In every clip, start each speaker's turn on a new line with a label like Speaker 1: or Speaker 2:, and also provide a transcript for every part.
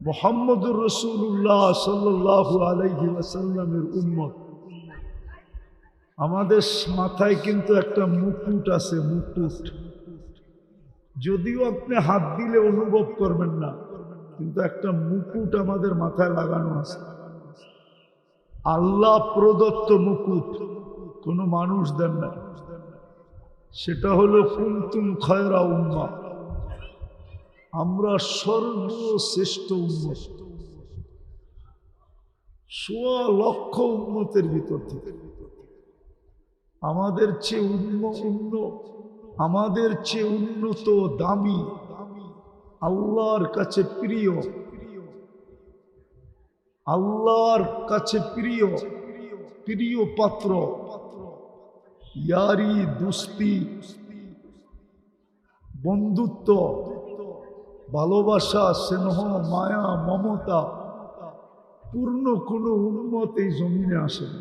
Speaker 1: মুহাম্মদুর রাসূলুল্লাহ সাল্লাল্লাহু আলাইহি ওয়াসাল্লামের উম্মত। আমাদের মাথায় কিন্তু একটা মুকুট আছে, মুকুট। যদিও আপনি হাত দিলে অনুভব করবেন না, কিন্তু একটা মুকুট আমাদের মাথায় লাগানো আছে। আল্লাহ প্রদত্ত মুকুট, কোনো মানুষ দেন না। সেটা হলো কুনতুম খায়রা উম্মাহ, আমরা সর্বশ্রেষ্ঠ উম্মত। ১৬ লক্ষ উম্মতের ভিতর থেকে আমাদের চেয়ে উন্নত দামি, আল্লাহর কাছে প্রিয়, আল্লাহর কাছে প্রিয় প্রিয় পাত্র, ইয়ারি দুস্তি, বন্ধুত্ব, ভালোবাসা, স্নেহ, মায়া, মমতা পূর্ণ কোনো উম্মত এই জমিনে আসে না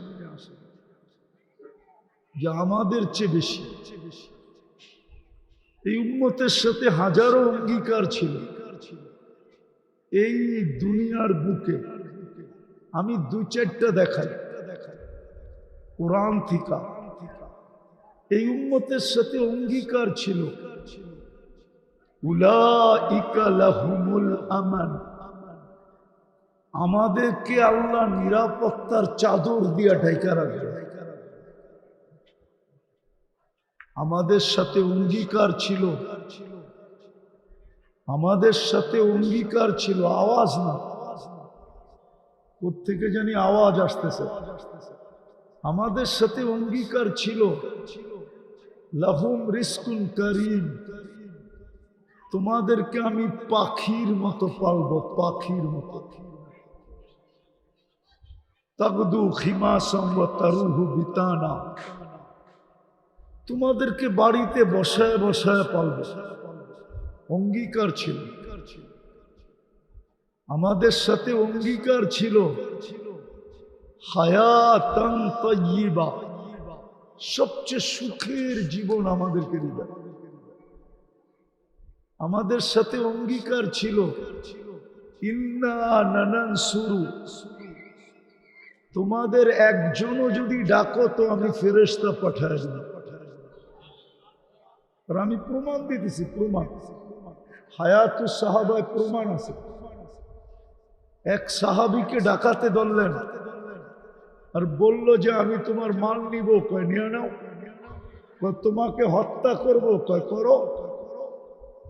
Speaker 1: যা আমাদের চেয়ে বেশি। এই উম্মতের সাথে হাজারো অঙ্গীকার ছিল এই দুনিয়ার বুকে। আমি দুই চারটা দেখাই কোরআন থেকে। এই উম্মতের সাথে অঙ্গীকার ছিল, উলাইকা লাহুমুল আমান, আমাদেরকে আল্লাহ নিরাপত্তার চাদর দিয়া ঢাকা রাখবে। আমাদের সাথে অঙ্গীকার ছিল, আমাদের সাথে অঙ্গীকার ছিল, আওয়াজ না, কোত্থেকে জানি আওয়াজ আসতেছে। আমাদের সাথে অঙ্গীকার ছিল, লাহুম রিজকুন কারীম, তোমাদেরকে আমি পাখির মতো পালবো, পাখির মতো। তাগদু খিমাসাম ওয়া তারুহু বিতানা, তোমাদেরকে বাড়িতে বসায় বসায় পালবো। অঙ্গীকার ছিল। আমাদের সাথে অঙ্গীকার ছিল, হায়াতান তাইয়্যিবা, সবচেয়ে সুখের জীবন আমাদেরকে দিবে। আমাদের সাথে অঙ্গীকার ছিল, ইন্না নানানসুরু, তোমাদের একজনও যদি ডাকো তো আমি ফেরেশতা পাঠায় দেব। আর আমি প্রমাণ দিতেছি, প্রমাণ হায়াতুস সাহাবায় প্রমাণ আছে। এক সাহাবীকে ডাকাতে ধরলেন আর বলল যে আমি তোমার মাল নিব, কয় নিয়ে নাও। তোমাকে হত্যা করবো, কয় করো,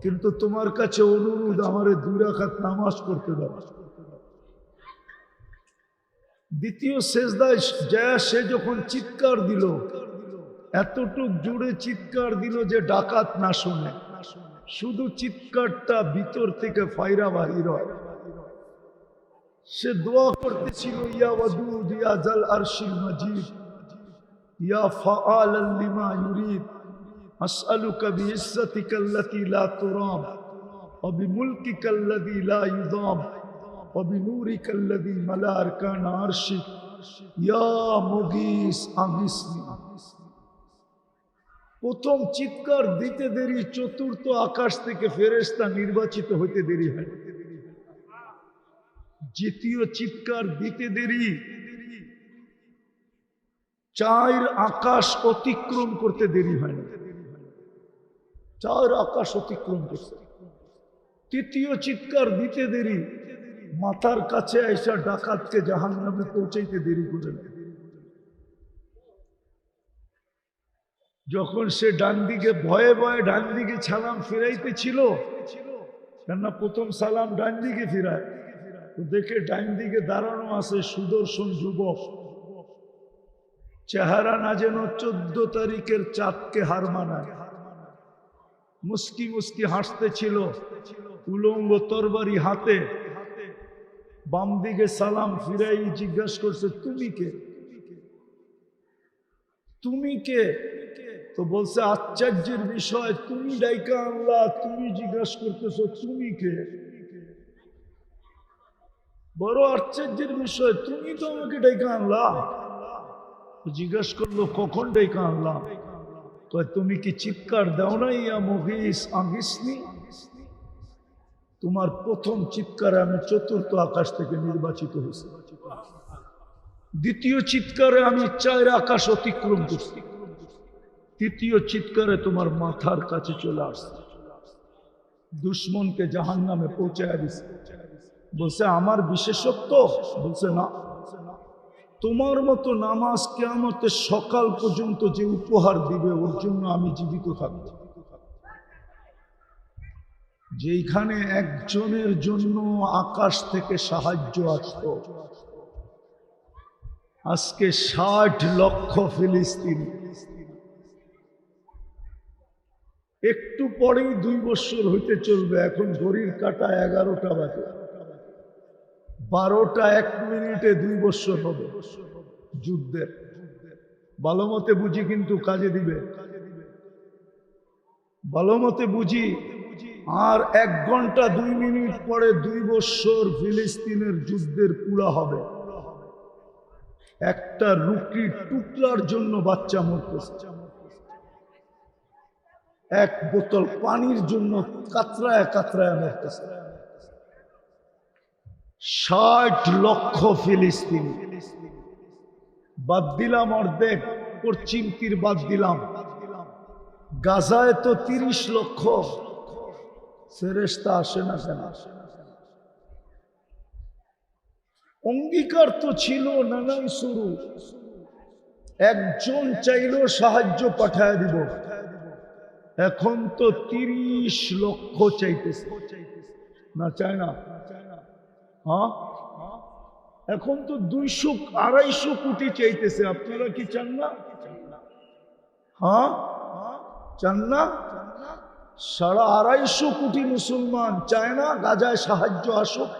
Speaker 1: কিন্তু তোমার কাছে অনুরোধ, আমারে 2 রাকাত নামাজ পড়তে দাও। দ্বিতীয় সেজদায় যায় সে যখন চিৎকার দিল, এতটুক জোরে চিৎকার দিল যে ডাকাত না শুনে, শুধু চিৎকারটা ভিতর থেকে ফায়রা বাহির হয়। সে দোয়া করতেছিল, ইয়া ওয়াদুদ ইয়া জাল আরশিল মাজিদ ইয়া ফাআলান লিমা ইউরিদ আসআলুকা বিইজ্জাতিকাল্লাতী লা তুরাম ওয়া বিমুলকিকাল্লাযী লা ইউদাম ওয়া বিনূরিকাল্লাযী মালা আরকানা আরশিক ইয়া মুগীস আগিসনি। প্রথম চিৎকার দিতে দেরি, চতুর্থ আকাশ থেকে ফেরেশতা নির্বাচিত হইতে দেরি হয়। দ্বিতীয় চিৎকার দিতে দেরি, 4 আকাশ অতিক্রম করতে দেরি হয় না, 4 আকাশ অতিক্রম করছে। তৃতীয় চিৎকার দিতে দেরি, মাথার কাছে আইসা ডাকাতকে জাহান্নামে পৌঁছাইতে দেরি করে না। যখন সে ডান দিকে ভয়ে ভয়ে ডান দিকে সালাম ফিরাইতে ছিল, কেননা প্রথম সালাম ডান দিকে ফিরায়, তো দেখে ডান দিকে দাঁড়ানো আছে সুদর্শন যুবক, চেহারা না যেন 14 তারিখের চাঁদকে হার মানায়, মুস্কি মুস্কি হাসতেছিল, উলঙ্গ তরবারি হাতে। বাম দিকে সালাম ফিরাই জিজ্ঞাসা করছে, তুমি কে, তুমি কে? তো বলছে, আশ্চর্যের বিষয়, তুমি ডাইকা আনলা, তুমি জিজ্ঞাসা করতেছো তুমি কে? বড় আশ্চর্যের বিষয়, তুমি তো আমাকে ডাইকা আনলা। জিজ্ঞাসা করলো, কখন ডাইকা আনলাম? কয়, তুমি কি চিৎকার দাও না, ইয়া মুগীস আগিসনি? তোমার প্রথম চিৎকারে আমি চতুর্থ আকাশ থেকে নির্বাচিত হয়েছি, দ্বিতীয় চিৎকারে আমি 4 আকাশ অতিক্রম করছি, তৃতীয় চিৎকারে তোমার মাথার কাছে চলে আসছে, দুশ্মনকে জাহান্নামে পৌঁছায় দিছে। বলছে আমার বিশেষত্ব? বলছে না, তোমার মতো নামাজ কিয়ামতের সকাল পর্যন্ত যে উপহার দিবে ওর জন্য আমি জীবিত থাকব। যেখানে একজনের জন্য আকাশ থেকে সাহায্য আসত, আজকে 60 লক্ষ ফিলিস্তিন। একটু পরেই 2 বছর হইতে চলবে, এখন ঘড়ির কাঁটা 11টা বাজে, 12টা 1 মিনিটে 2 বছর হবে যুদ্ধের। ভালো মতে বুঝি, কিন্তু কাজে দিবে, ভালো মতে বুঝি। আর 1 ঘন্টা 2 মিনিট পরে 2 বছর ফিলিস্তিনের যুদ্ধের পুরা হবে। একটা রুটির টুকরার জন্য বাচ্চা মরতেছে, 1 বোতল পানির জন্য কাতরায় কাতরায় মরতেছে। 60 লক্ষ ফিলিস্তিন, বাদ দিলাম অর্ধেক, পশ্চিম তীর বাদ দিলাম, গাজায় তো 30 লক্ষ। ফেরেশতা আসে না কেন? অঙ্গীকার তো ছিল নানান শুরু, একজন চাইলেও সাহায্য পাঠায় দিব, এখন তো 30 লক্ষ চাইতেছে। না চায় না? হ্যাঁ, এখন তো 200-250 কোটি চাইতেছে। আপনারা কি চান না? হ্যাঁ, চান না? 250 কোটি মুসলমান চায় না গাজায় সাহায্য আসুক,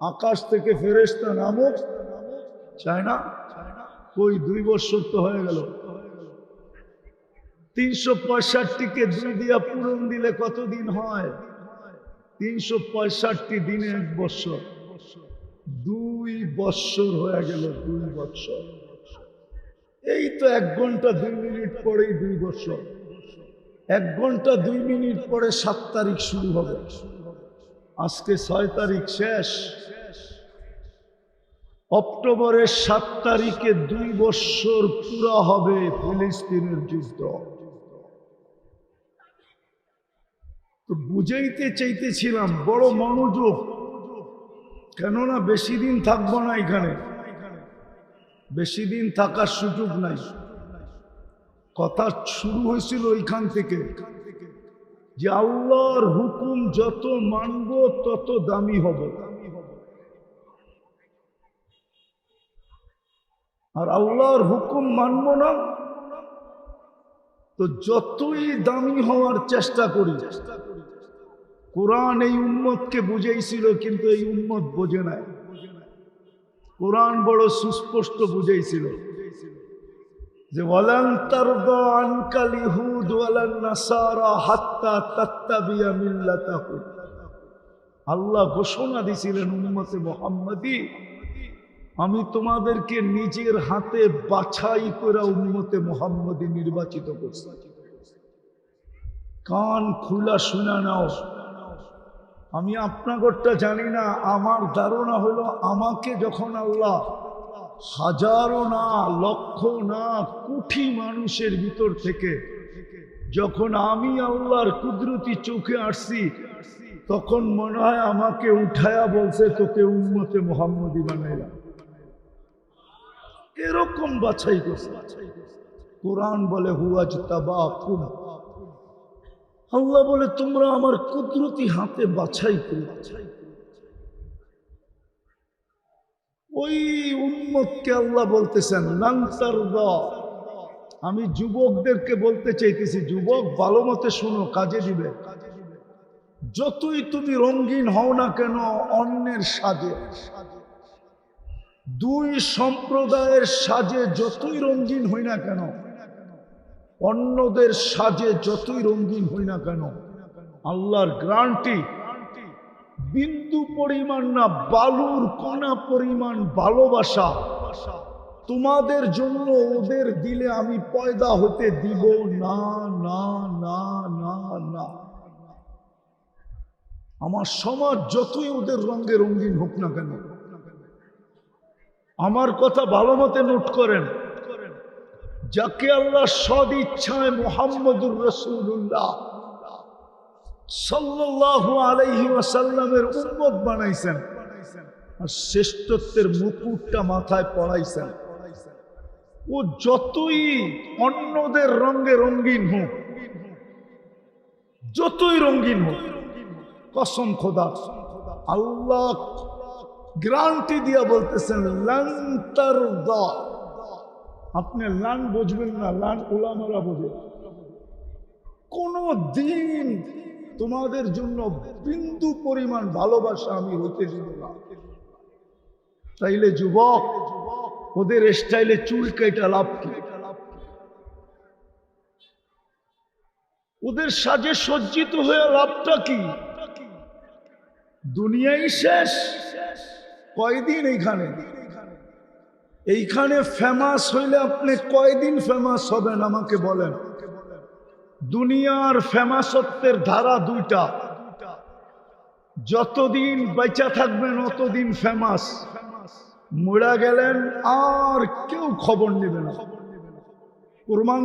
Speaker 1: আকাশ থেকে ফেরেশতা নামুক? চায় না? কই 2 বছর তো হয়ে গেল। 365কে 2 দিয়া পূরণ দিলে কতদিন হয়? 365 দিনে 1 বছর, 2 বছর হয়ে গেল। 2 বছর, এই তো 1 ঘন্টা 2 মিনিট পরেই 2 বছর। 1 ঘন্টা 2 মিনিট পরে 7 তারিখ শুরু হবে, আজকে 6 তারিখ শেষ। অক্টোবরের 7 তারিখে 2 বছর পুরা হবে ফিলিস্তিনের যুদ্ধ। তো বুঝাইতে চাইতেছিলাম বড় মনোযোগ, কেননা বেশি দিন থাকবো না এখানে, বেশি দিন থাকার সুযোগ নাই। কথা শুরু হয়েছিল ওইখান থেকে যে আল্লাহর হুকুম যত মানব তত দামি হবে, আর আল্লাহর হুকুম মানব না তো যতই দামি হওয়ার চেষ্টা করি। কোরআন এই উম্মতকে বুঝাইছিল, কিন্তু এই উম্মত বোঝে নাই। কোরআন বড় সুস্পষ্ট বুঝাইছিল যে ওয়ালান তারদা আনকাল ইহুদ ওয়ালান নাসারা হাত্তা তাত্তাবিয়া মিল্লাতাহুম। আল্লাহ ঘোষণা দিয়েছিলেন উম্মতে মুহাম্মাদি, আমি তোমাদেরকে নিজের হাতে বাছাই করে উম্মতে মুহাম্মাদি নির্বাচিত করছি। কান খুলা শুনে নাও। আমি আপনাদেরটা জানি না, আমার ধারণা হলো আমাকে যখন আল্লাহ হাজারো না, লক্ষ না, কোটি মানুষের ভিতর থেকে যখন আমি আল্লাহর কুদরতি চোখে আসছি, তখন মনে হয় আমাকে উঠায়া বলছে তোকে উম্মতে মুহাম্মাদি বানাইলাম। এরকম বাছাই করছে। কোরআন বলে হুয়াজতাবাকুম, আল্লাহ বলে তোমরা আমার কুদরতি হাতে বাছাই করে। ওই উম্মতকে আল্লাহ বলতেছেন লান তারদা। আমি যুবকদেরকে বলতে চাইতেছি, যুবক ভালো মতে শোনো, কাজে দিবে। যতই তুমি রঙিন হও না কেন অন্যের সাজে, 2 সম্প্রদায়ের সাজে যতই রঙিন হই না কেন, অন্যদের সাজে যতই রঙিন হই না কেন, আল্লাহর গ্যারান্টি বিন্দু পরিমাণ না, বালুর কণা পরিমাণ ভালোবাসা তোমাদের জন্য ওদের দিলে আমি পয়দা হতে দিব না, না, না, না, না। আমার সমাজ যতই ওদের রঙে রঙিন হোক না কেন, আমার কথা ভালো মতে নোট করেন, যাকে আল্লাহ সদ ইচ্ছায় মুহাম্মদুর রাসূলুল্লাহ সাল্লাল্লাহু আলাইহি ওয়াসাল্লামের উম্মত বানাইছেন আর শ্রেষ্ঠত্বের মুকুটটা মাথায় পড়াইছেন, ও যতই অন্যদের রঙে রঙিন হোক, যতই রঙিন হোক, কসম খোদা আল্লাহ গ্যারান্টি দিয়া বলতেছেন লান তারদা। আপনি লান বুঝবেন না, লান উলামারা বোঝে। কোন দিন তোমাদের জন্য বিন্দু পরিমাণ ভালোবাসা আমি হইতে দিব না। তাইলে যুবক, ওদের স্টাইলে চুল কেটে লাভ কি? ওদের সাজে সজ্জিত হয়ে লাভটা কি? দুনিয়াই শেষ। কয়দিন এইখানে ফেমাস হইলে আপনি কয়দিন ফেমাস হবেন আমাকে বলেন? দুনিয়ার ফেমাসত্বের ধারা দুইটা, যতদিন বেঁচে থাকবেন অতদিন ফেমাস, মরা গেলেন আর কেউ খবর নেবে না। প্রমাণ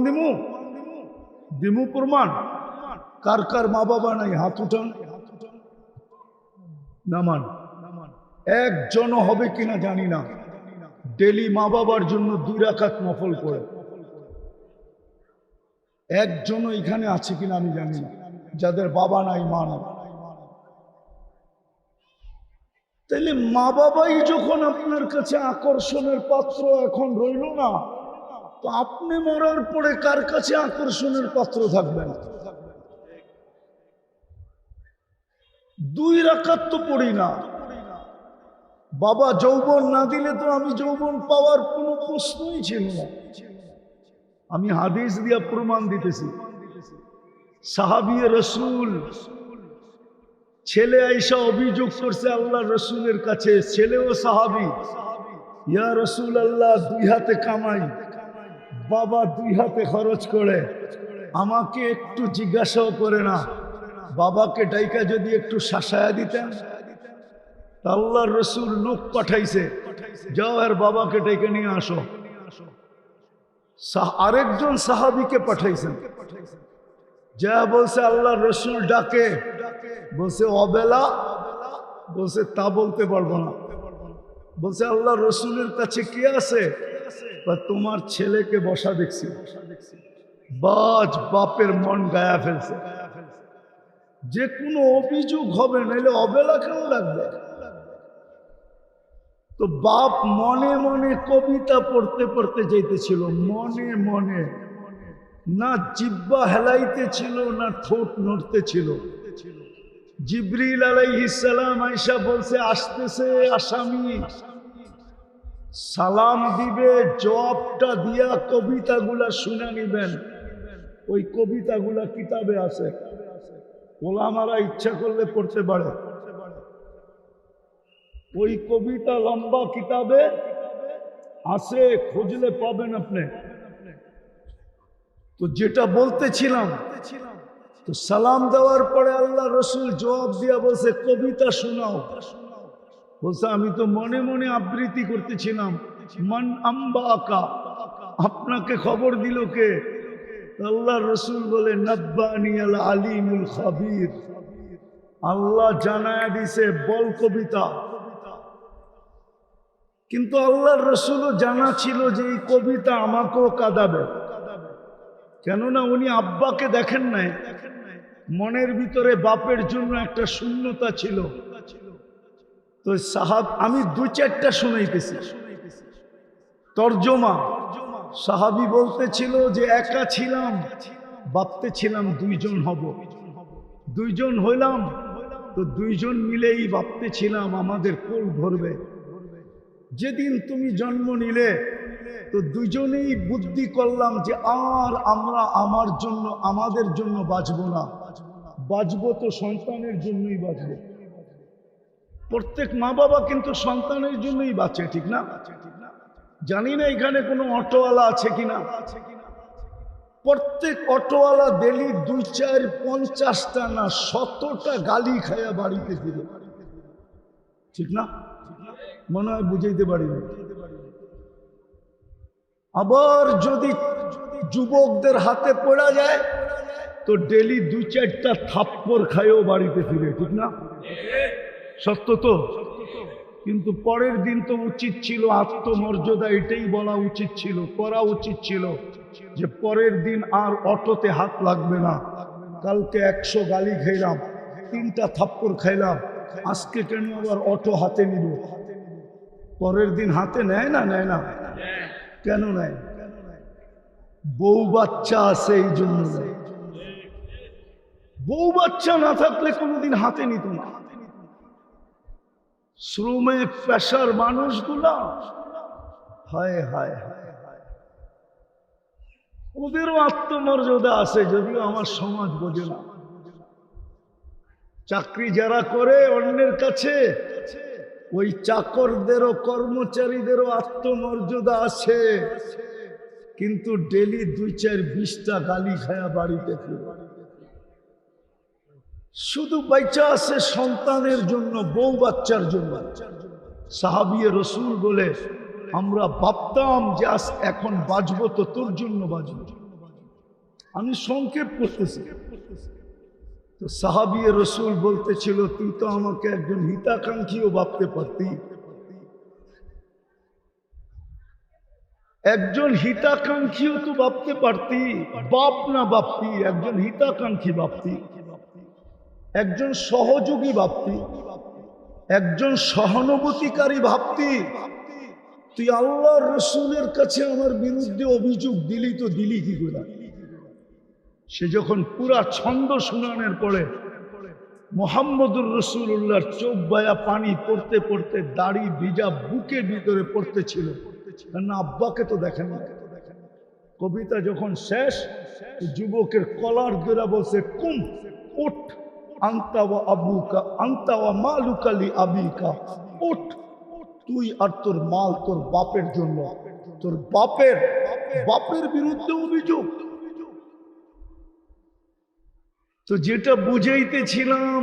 Speaker 1: দিমু প্রমাণ। কার কার মা বাবা নাই হাত উঠান, নামান। একজনও হবে কিনা জানি না, ডেলি মা বাবার জন্য 2 রাকাত নফল পড়ে। একজনও এখানে আছে কিনা আমি জানি না, যাদের বাবা নাই মা নাই। তাইলে মা বাবাই যখন আপনার কাছে আকর্ষণের পাত্র এখন রইল না, তো আপনি মরার পরে কার কাছে আকর্ষণের পাত্র থাকবেন? 2 রাকাত তো পড়ি না। বাবা যৌবন না দিলে তো আমি যৌবন পাওয়ার কোনো প্রশ্নই ছিল না। আমি হাদিস দিয়া প্রমাণ দিতেছি। সাহাবী রাসূল ছেলে আয়েশা অভিযোগ করছে আল্লাহ রসুলের কাছে, ছেলেও সাহাবী, ইয়া রাসূলুল্লাহ 2 হাতে কামাই, বাবা 2 হাতে খরচ করে, আমাকে একটু জিজ্ঞাসাও করে না, বাবাকে ডাইকা যদি একটু শাসায়া দিতেন। আল্লাহর রসুল লোক পাঠাইছে, যাও আর বাবাকে ডেকে নিয়ে আসো। আরেকজন সাহাবীকে পাঠাইছেন, যা বলছে আল্লাহর রসুল ডাকে, বলছে অবেলা, বলছে তা বলতে পারবো না। বলছে আল্লাহর রসুলের কাছে কি আছে? তোমার ছেলেকে বসা দেখছি। বাজ বাপের মন গায়া ফেলছে। যে কোনো অভিযোগ হবে, নাইলে অবেলা কেন লাগবে? তো বাপ মনে মনে কবিতা পড়তে পড়তে যাইতেছিল, মনে মনে, না জিহ্বা হেলাইতেছিল না ঠোঁট নড়তেছিল। জিবরিল আলাইহিস সালাম আয়েশা বলছে আসতেছে আসামি, সালাম দিবে, জবাবটা দিয়া কবিতাগুলা শুনে নিবেন। ওই কবিতাগুলা কিতাবে আছে, ওলামারা ইচ্ছা করলে পড়তে পারে। ওই কবিতা লম্বা কিতাবে আছে, খুঁজলে পাবেন আপনি। তো যেটা বলতেছিলাম, তো সালাম দেওয়ার পরে আল্লাহ রসুল জবাব দিয়া বলছে কবিতা শোনাও। বলছে আমি তো মনে মনে আবৃত্তি করতেছিলাম। মান আম্বা আকা, আপনাকে খবর দিল কে? আল্লাহ রসুল বলে নব্বানি আল আলিমুল খাবির, আল্লাহ জানায়া দিছে বল কবিতা। কিন্তু আল্লাহর রসুলও জানা ছিল যে এই কবিতা আমাকেও কাঁদাবে, কেননা উনি আব্বাকে দেখেন নাই। মনের ভিতরে বাপের জন্য একটা শূন্যতা ছিল। তো আমি 2-4টা শুনাইতেছি তর্জমা। সাহাবী বলতেছিল যে একা ছিলাম, ভাবতে ছিলাম 2 জন হব, 2 জন হইলাম, তো 2 জন মিলেই ভাবতে ছিলাম আমাদের কোল ভরবে। যেদিন তুমি জন্ম নিলে তো 2 জনেই বুদ্ধি করলাম যে আর আমরা আমাদের জন্য বাঁচবো না, বাঁচবো তো সন্তানের জন্যই বাঁচবো। প্রত্যেক মা বাবা কিন্তু সন্তানের জন্যই বাঁচে, ঠিক না? জানি না এখানে কোনো অটোওয়ালা আছে কিনা। প্রত্যেক অটোওয়ালা ডেলি 2, 4, 50টা না 100টা গালি খায়া বাড়িতে ফিরে, ঠিক না? মনে হয় বুঝাইতে পারি না। আবার যদি যুবকদের হাতে পড়া যায় তো ডেলি 2, 4টা থাপ্পড় খায়ও বাড়িতে ফিরে, ঠিক না? সত্য তো। কিন্তু পরের দিন তো উচিত ছিল আত্মমর্যাদা, এটাই বলা উচিত ছিল, করা উচিত ছিল যে পরের দিন আর অটোতে হাত লাগবে না। কালকে 100 গালি খাইলাম, 3টা থাপ্পড় খাইলাম, আজকে কেন আবার অটো হাতে নিব? পরের দিন হাতে নেয় না, নেয় না? কেন নেয়? বউ বাচ্চা আছে এই জন্য নেয়। বউ বাচ্চা না থাকলে কোনোদিন হাতে নিত না। শ্রমিক পেশার মানুষগুলা, হায় হায় হায় হায়, ওদেরও আত্মমর্যাদা আছে, যদিও আমার সমাজ বোঝে না। চাকরি যারা করে অন্যের কাছে, ওই চাকরদেরও কর্মচারীদেরও আত্মমর্যাদা আছে, কিন্তু ডেলি 2, 4, 20টা গালি খায়া বাড়িতে ফিরে। শুধু বাইচা আছে সন্তানের জন্য, বউ বাচ্চার জন্য। সাহাবিয়ে রসুল বলে, আমরা ভাবতাম যে এখন বাঁচবো তো তোর জন্য বাঁচবো। আমি সংক্ষেপ করতেছি। তো সাহাবিয়ে রসুল বলতেছিল, তুই তো আমাকে একজন হিতাকাঙ্ক্ষীও ভাবতে পারতি। একজন হিতাকাঙ্ক্ষীও তো ভাবতে পারতি, বাপ না ভাবতি, একজন হিতাকাঙ্ক্ষী ভাবতি, একজন সহযোগী ভাবতি, একজন সহানুভূতিকারী ভাবতি। তুই আল্লাহর রসুলের কাছে আমার বিরুদ্ধে অভিযোগ দিলি, তো দিলি কি করে? সে যখন পুরা ছন্দ শুনানোর পরে মুহাম্মদুর রাসূলুল্লাহর চোখ বায়া পানি পড়তে পড়তে দাড়ি ভিজা বুকের ভিতরে পড়তেছিল, না আব্বাকে তো দেখেন না। কবিতা যখন শেষ, যুবকের কলার ধরে বলছে, কুম উঠ, আনতা ওয়া আবুকা, আনতা ওয়া মালুকা লি আবিকা, উঠ, তুই আর তোর মাল তোর বাপের জন্য। তোর বাপের বাপের বিরুদ্ধে অভিযোগ। তো যেটা বুঝাইতেছিলাম,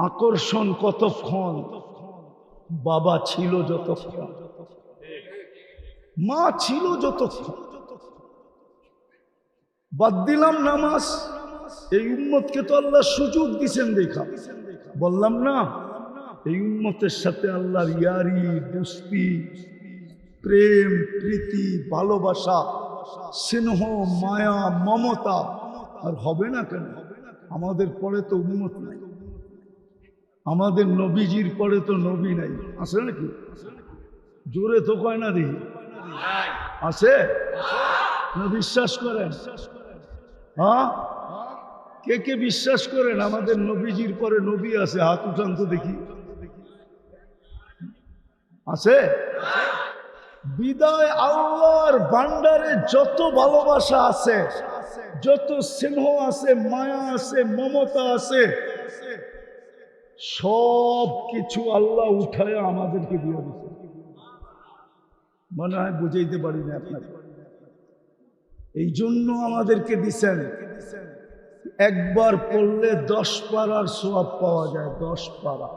Speaker 1: আকর্ষণ কতক্ষণ, বাবা ছিল যতক্ষণ, মা ছিল যতক্ষণ। বাদ দিলাম নামাজ, এই উম্মতকে তো আল্লাহ সুযোগ দিছেন দেখা। বললাম না, এই উম্মতের সাথে আল্লাহর ইয়ারি, দোস্তি, প্রেম, প্রীতি, ভালোবাসা, স্নেহ, মায়া, মমতা আর হবে না কেন? আমাদের পরে তো উম্মত নাই, আমাদের নবীজির পরে তো নবী নাই। আছে নাকি? জোরে তো কয় না দেখি, আছে না? বিশ্বাস করেন? হ্যাঁ, কে কে বিশ্বাস করেন আমাদের নবীজির পরে নবী আছে? হাত উঠান তো দেখি। আছে? বিদায় আল্লাহর ভান্ডারে যত ভালোবাসা আছে, যত স্নেহ আছে, মায়া আছে, মমতা আছে, সব কিছু আল্লাহ উঠায় আমাদেরকে দিয়ে দিচ্ছে। মনে হয় বুঝাইতে পারি না আপনাকে। এই জন্য আমাদেরকে দিচ্ছেন, একবার পড়লে 10 পারার সওয়াব পাওয়া যায়। 10 পারা।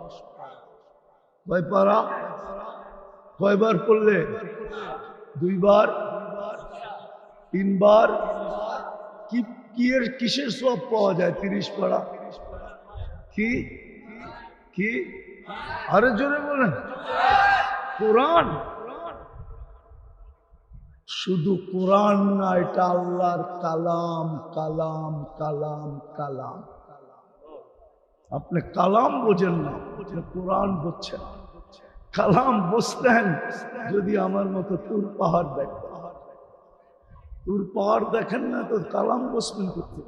Speaker 1: কয় পারা? কয়বার পড়লে? 2 বার, 3 বার। কি এর কিসের সওয়াব পাওয়া যায়? 30 পারা। কি কি? আরে জোরে বলেন। কোরআন। শুধু কোরআন না, এটা আল্লাহর কালাম, কালাম, কালাম, কালাম। আপনি কালাম বোঝেন না, কোরআন বুঝছেন। কালাম বুঝতেন যদি আমার মতো তুর পাহাড় দেখতেন। তুর পাহাড় দেখেন না তো কালাম বুঝবেন করতে।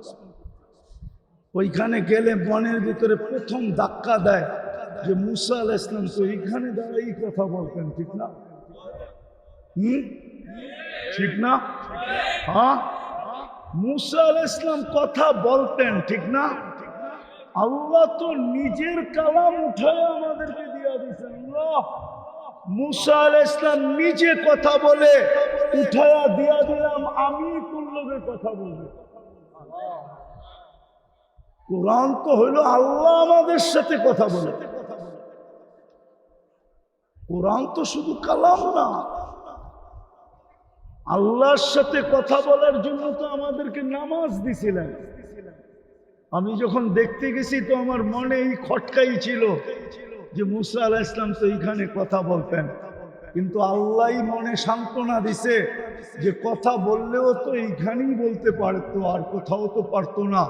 Speaker 1: ওইখানে গেলে বনের ভিতরে প্রথম ধাক্কা দেয় যে মুসা আলাইহিস সালাম তো এইখানে দাঁড়াই কথা বলতেন, ঠিক না? ঠিক না? হ্যাঁ, মুসা আলাইহিস সালাম কথা বলতেন, ঠিক না? আল্লাহ তো নিজের কালাম উঠায় আমাদেরকে দিয়া দিয়েছেন। আল্লাহ মুসা আলাইহিস সালাম নিজে কথা বলে উঠায়া দিয়া দিলাম, আমি তোর লগে কথা বলবো। কোরআন তো হইল আল্লাহ আমাদের সাথে কথা বলে। কোরআন তো শুধু কালাম না, আল্লাহর সাথে কথা বলার জন্য তো আমাদেরকে নামাজ দিছিলেন। আমি যখন দেখতে গেছি তো আমার মনে এই খটকাই ছিল যে মুসা আলাইহিস সালাম তো এইখানে কথা বলতেন, কিন্তু আল্লাহই মনে সান্ত্বনা দিছে যে কথা বললেও তো এইখানেই বলতে পারতো, আর কোথাও তো পারতো না।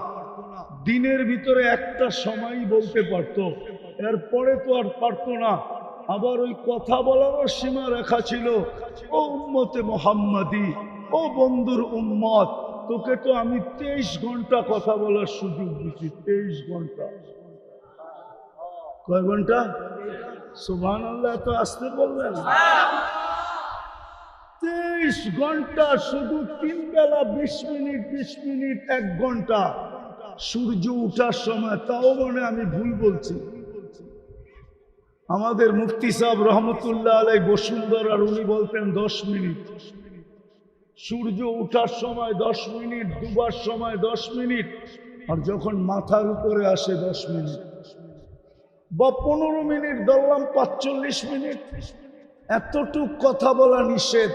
Speaker 1: দিনের ভিতরে একটা সময়ই বলতে পারতো, এরপরে তো আর পারতো না। আবার ওই কথা বলারও সীমা রেখা ছিল। ও উম্মতে মুহাম্মাদি, ও বন্ধুর উম্মত, তোকে তো আমি 23 ঘন্টা কথা বলার সুযোগ দিচ্ছি। 23 ঘন্টা। কয় ঘন্টা? সুবহানাল্লাহ, তো আসতে বললেন। 23 ঘন্টা, শুধু 3 বেলা 20 মিনিট 20 মিনিট 1 ঘন্টা। সূর্য উঠার সময়, তাও মনে আমি ভুল বলছি। আমাদের মুফতি সাহেব রহমতুল্লাহ আলাই বসুন্ধরার উনি বলতেন 10 মিনিট। সূর্য উঠার সময় 10 মিনিট, ডুবার সময় 10 মিনিট, আর যখন মাথার উপরে আসে 10 মিনিট, বা 15 মিনিট ধরলাম, 45 মিনিট। এতটুক কথা বলা নিষেধ।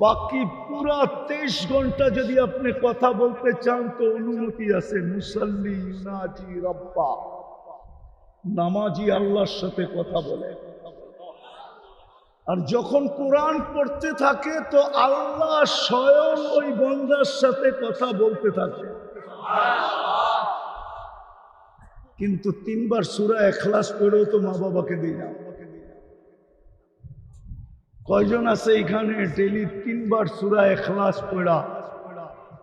Speaker 1: বাকি পুরা 23 ঘন্টা যদি আপনি কথা বলতে চান তো অনুমতি আছে। মুসাল্লি ইউনাজি রাব্বা, নামাজি আল্লাহর সাথে কথা বলে। আর যখন কোরআন পড়তে থাকে তো আল্লাহ স্বয়ং ওই বান্দার সাথে কথা বলতে থাকে। কিন্তু 3 বার সূরা ইখলাস পড়েও তো মা বাবাকে দিই না। কয়জন আছে এখানে ডেইলি 3 বার সূরা ইখলাস পড়া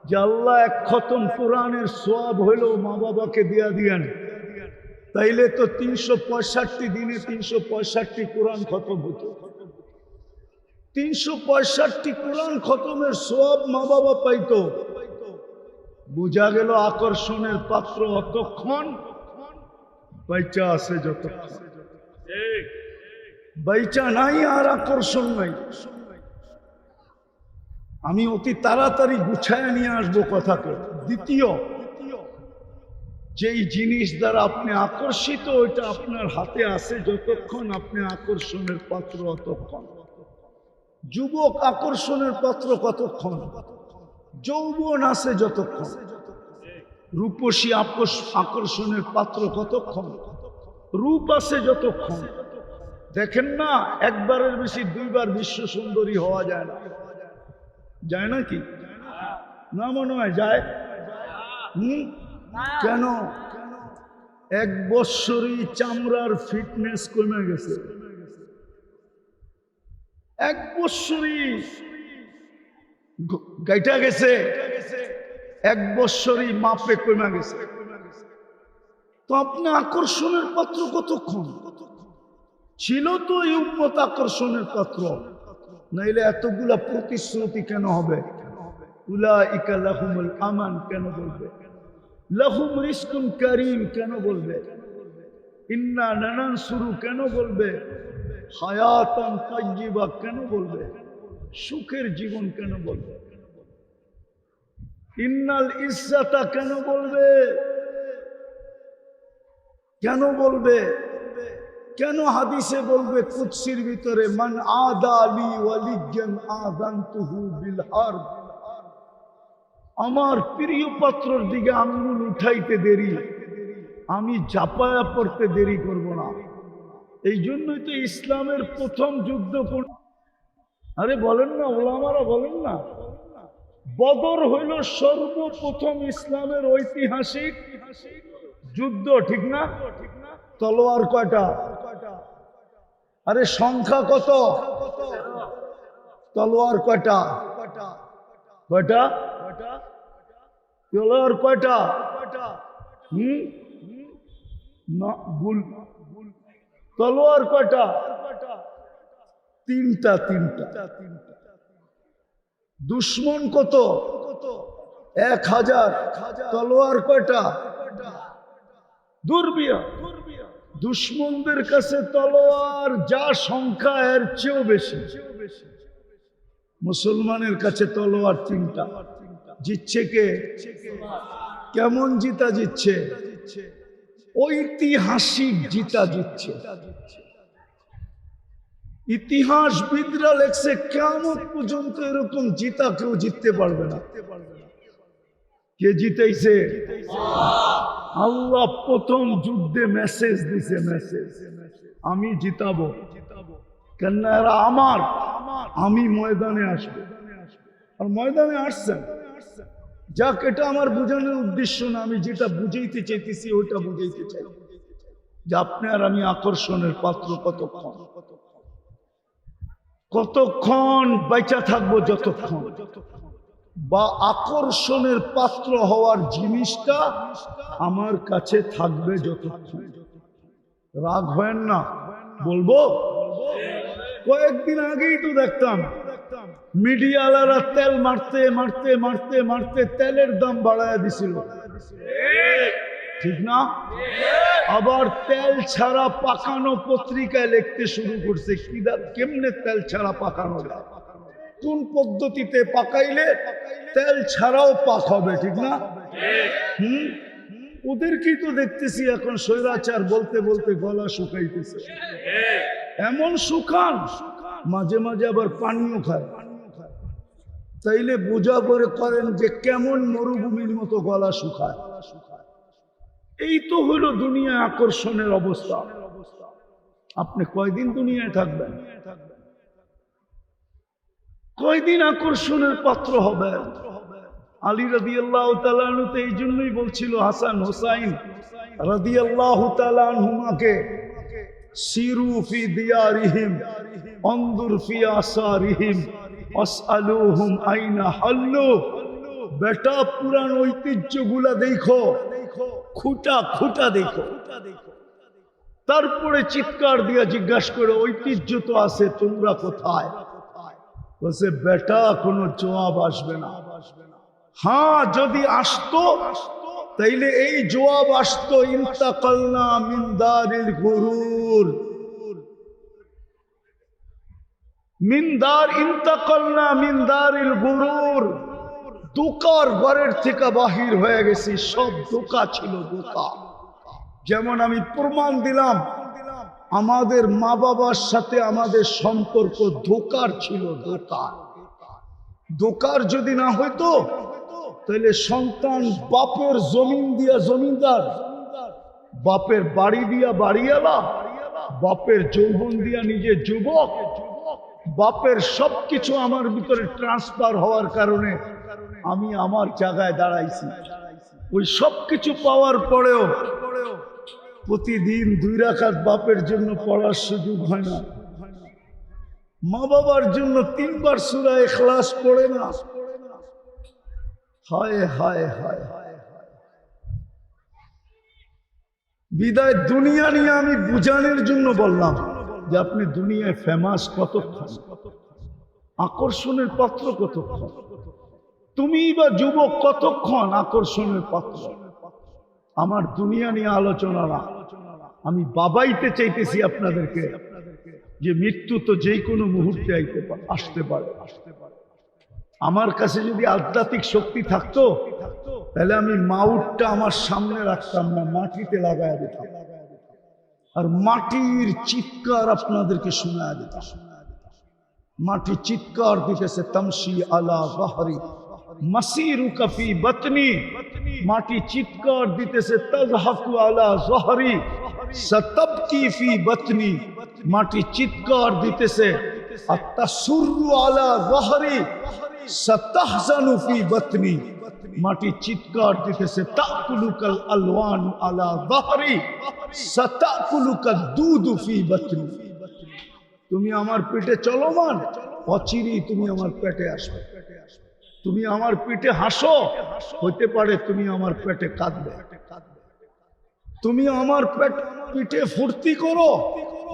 Speaker 1: যে আল্লাহ 1 খতম কোরআনের সওয়াব হইলো মা বাবাকে দিয়া দিয়েন? তাইলে তো 365 দিনে 365 কোরআন খতম হতো। 365 কোরআন খতমের সওয়াব মা বাবা পাইতো। বোঝা গেল আকর্ষণের পাত্র অতক্ষণ বাইচা আছে যতক্ষণ। বাইচা নাই আর আকর্ষণ নাই। আমি অতি তাড়াতাড়ি গুছায় নিয়ে আসবো কথাকে। দ্বিতীয়, যেই জিনিস দ্বারা আপনি আকর্ষিত ওইটা আপনার হাতে আছে যতক্ষণ আপনি আকর্ষণের পাত্র অতক্ষণ। যুবক আকর্ষণের পাত্র কতক্ষণ? যৌবন আছে যতক্ষণ। রূপসী আকর্ষণের পাত্র কতক্ষণ? রূপ আছে যতক্ষণ। দেখেন না, একবারের বেশি 2 বার বিশ্ব সুন্দরী হওয়া যায় না। যায় নাকি? না মনে হয় যায়। কেন? 1 বৎসরই চামড়ার ফিটনেস কমে গেছে। 1 বৎসরই গাইটা গেছে, 1 বৎসরই মাপে কমে গেছে। তো আপনি আকর্ষণের পাত্র কতক্ষণ? ছিল তো এই উম্মত আকর্ষণের পাত্র, নাইলে এতগুলা প্রতিশ্রুতি কেন হবে? উলাইকা লাহুমুল আমান কেন বলবে? লাহুম রিজকুন কারীম কেন বলবে? ইন্না লানানসুরু কেন বলবে? হায়াতান তাইয়্যিবা কেন বলবে? সুখের জীবন কেন বলবে? ইন্নাল ইজ্জাতা কেন বলবে? কেন বলবে? কেন হাদিসে বলবে কুদসির ভিতরে মান আদা লি ওয়ালিয়ান আযানতুহু বিল হারব? আমার প্রিয় পাত্রর দিকে আঙ্গুল উঠাইতে দেরি, আমি ঝাঁপায়া পড়তে দেরি করব না। এই জন্যই তো ইসলামের প্রথম যুদ্ধ। আরে বলেন না, ওলামারা বলেন না, বদর হইল সর্বপ্রথম ইসলামের ঐতিহাসিক যুদ্ধ, ঠিক না? তলোয়ার কয়টা? আরে সংখ্যা কত? তলোয়ার কয়টা? কয়টা তলোয়ার কয়টা? না ভুল। তলোয়ার কয়টা? 3টা। দুশ্মন কত? 1000। তলোয়ার কয়টা? দুর্বিয়া দুশ্মনদের কাছে তলোয়ার যা সংখ্যা এর চেয়েও বেশি। মুসলমানের কাছে তলোয়ার তিনটা। জিতছে কে? কেমন জিতা জিতছে? ঐতিহাসিক জিতা জিতছে। ইতিহাসবিদরা লেখছে কিয়ামত পর্যন্ত এরকম জিতা কেউ জিততে পারবে না। কে জিতেছে? আল্লাহ প্রথম যুদ্ধে মেসেজ দিছে, মেসেজ, আমি জিতাবো, কেন এরা আমার, আমি ময়দানে আসবো। আর ময়দানে আসছেন। যাক, এটা আমার বোঝানোর উদ্দেশ্য না, আমি যেটা বুঝাইতে চাইতেছি ওইটা বুঝাইতে চাই যে আপনি আর আমি আকর্ষণের পাত্র কতক্ষণ, কতক্ষণ বেঁচে থাকবো, যতক্ষণ, বা আকর্ষণের পাত্র হওয়ার জিনিসটা আমার কাছে থাকবে যতক্ষণ। রাগ হয় না, বলবো। কয়েকদিন আগেই তো দেখতাম মিডিয়াওয়ালারা তেল মারতে মারতে মারতে মারতে তেলের দাম বাড়ায় দিছিল, ঠিক না? আবার তেল ছাড়া পাকানো পত্রিকায় লিখতে শুরু করছে কেমনে তেল ছাড়া পাকানো যায়, কোন পদ্ধতিতে পাকাইলে তেল ছাড়াও পাক হবে, ঠিক না? ওদেরকেই তো দেখতেছি এখন স্বৈরাচার বলতে বলতে গলা শুকাইতেছে। এমন শুকান, মাঝে মাঝে আবার পানিও খায়। তাইলে বোঝা করে করেন যে কেমন মরুভূমির মতো গলা শুকায়। এই তো হলো দুনিয়ায় আকর্ষণের অবস্থা। আপনি কয়দিন দুনিয়ায় থাকবেন? কয়দিন আকর্ষণের পাত্র হবে? আলী রাদিয়াল্লাহু তাআলা আনহু তো এই জন্যই বলছিল হাসান হুসাইন রাদিয়াল্লাহু তাআলা আনহুমাকে, সিরু ফি দিয়ারিহিম আনজুর ফি আসারিহিম আসআলুহুম আইনা হাল্লু। বেটা, পুরান ঐতিহ্যগুলা দেখো, খুঁটা খুঁটা দেখো, তারপরে চিৎকার দিয়া জিজ্ঞাসা করে ঐতিহ্য তো আছে, তোমরা কোথায়? বলছে বেটা, কোনো জবাব আসবে না। হ্যাঁ, যদি আসতো তাইলে এই জবাব আসতো, ইন্তাকালনা মিন দারিল গুরুর, ইন্তাকালনা মিন দারিল গুরুর। দোকার ঘরের থেকে বাহির হয়ে গেছি, সব ধোঁকা ছিল, ধোঁকা। যেমন আমি প্রমাণ দিলাম আমাদের মা বাবার সাথে আমাদের সম্পর্ক ধোঁকার ছিল, ধোঁকার। ধোঁকার যদি না হইতো তাহলে সন্তান বাপের জমিন দিয়া জমিদার, বাপের বাড়ি দিয়া বাড়িওয়ালা, বাপের যৌবন দিয়া নিজে যুবক, বাপের সবকিছু আমার ভিতরে ট্রান্সফার হওয়ার কারণে আমি আমার জায়গায় দাঁড়াইছি। ওই সবকিছু পাওয়ার পরেও প্রতিদিন 2 রাকাত বাপের জন্য পড়ার সুযোগ হয় না, মা বাবার জন্য 3 বার সূরা ইখলাস পড়ে না। হায় হায় হায় হায়। বিদায় দুনিয়া নিয়ে আমি বুঝানোর জন্য বললাম যে আপনি দুনিয়ায় ফেমাস কতক্ষণ, আকর্ষণের পাত্র কতক্ষণ, তুমি বা যুবক কতক্ষণ আকর্ষণের পাত্র। আমার দুনিয়া নিয়ে আলোচনা না, আমি বাবাইতে চাইতেছি আপনাদেরকে যে মৃত্যু তো যে কোনো মুহূর্তে আসতে পারে। আমার কাছে যদি আধ্যাত্মিক শক্তি থাকতো তাহলে আমি মাউটটা আমার সামনে রাখতাম না, মাটিতে লাগায় দিতাম, আর মাটির চিৎকার আপনাদেরকে শোনায় দিতাম। মাটি চিৎকার দিতেছে, তামশি আলা যাহরি মাসিরুকা ফি বাতনি। মাটি চিৎকার দিতেছে, তাযহাকু আলা যাহরি সাতাবকি ফি বাতনি। মাটি চিৎকার দিতেছে, আতাসুরু আলা যাহরি সাতাহজানু ফি বাতনি। মাটি চিৎকার দিতেছে, তাকুলুকাল আলওয়ান আলা যাহরি সাতাকুলুকাদ দুদু ফি বাতনি। তুমি আমার পেটে চলমান, অচিরেই তুমি আমার পেটে আসবে। তুমি আমার পেটে হাসো, হতে পারে তুমি আমার পেটে কাঁদবে। তুমি আমার পেটে ফুর্তি করো,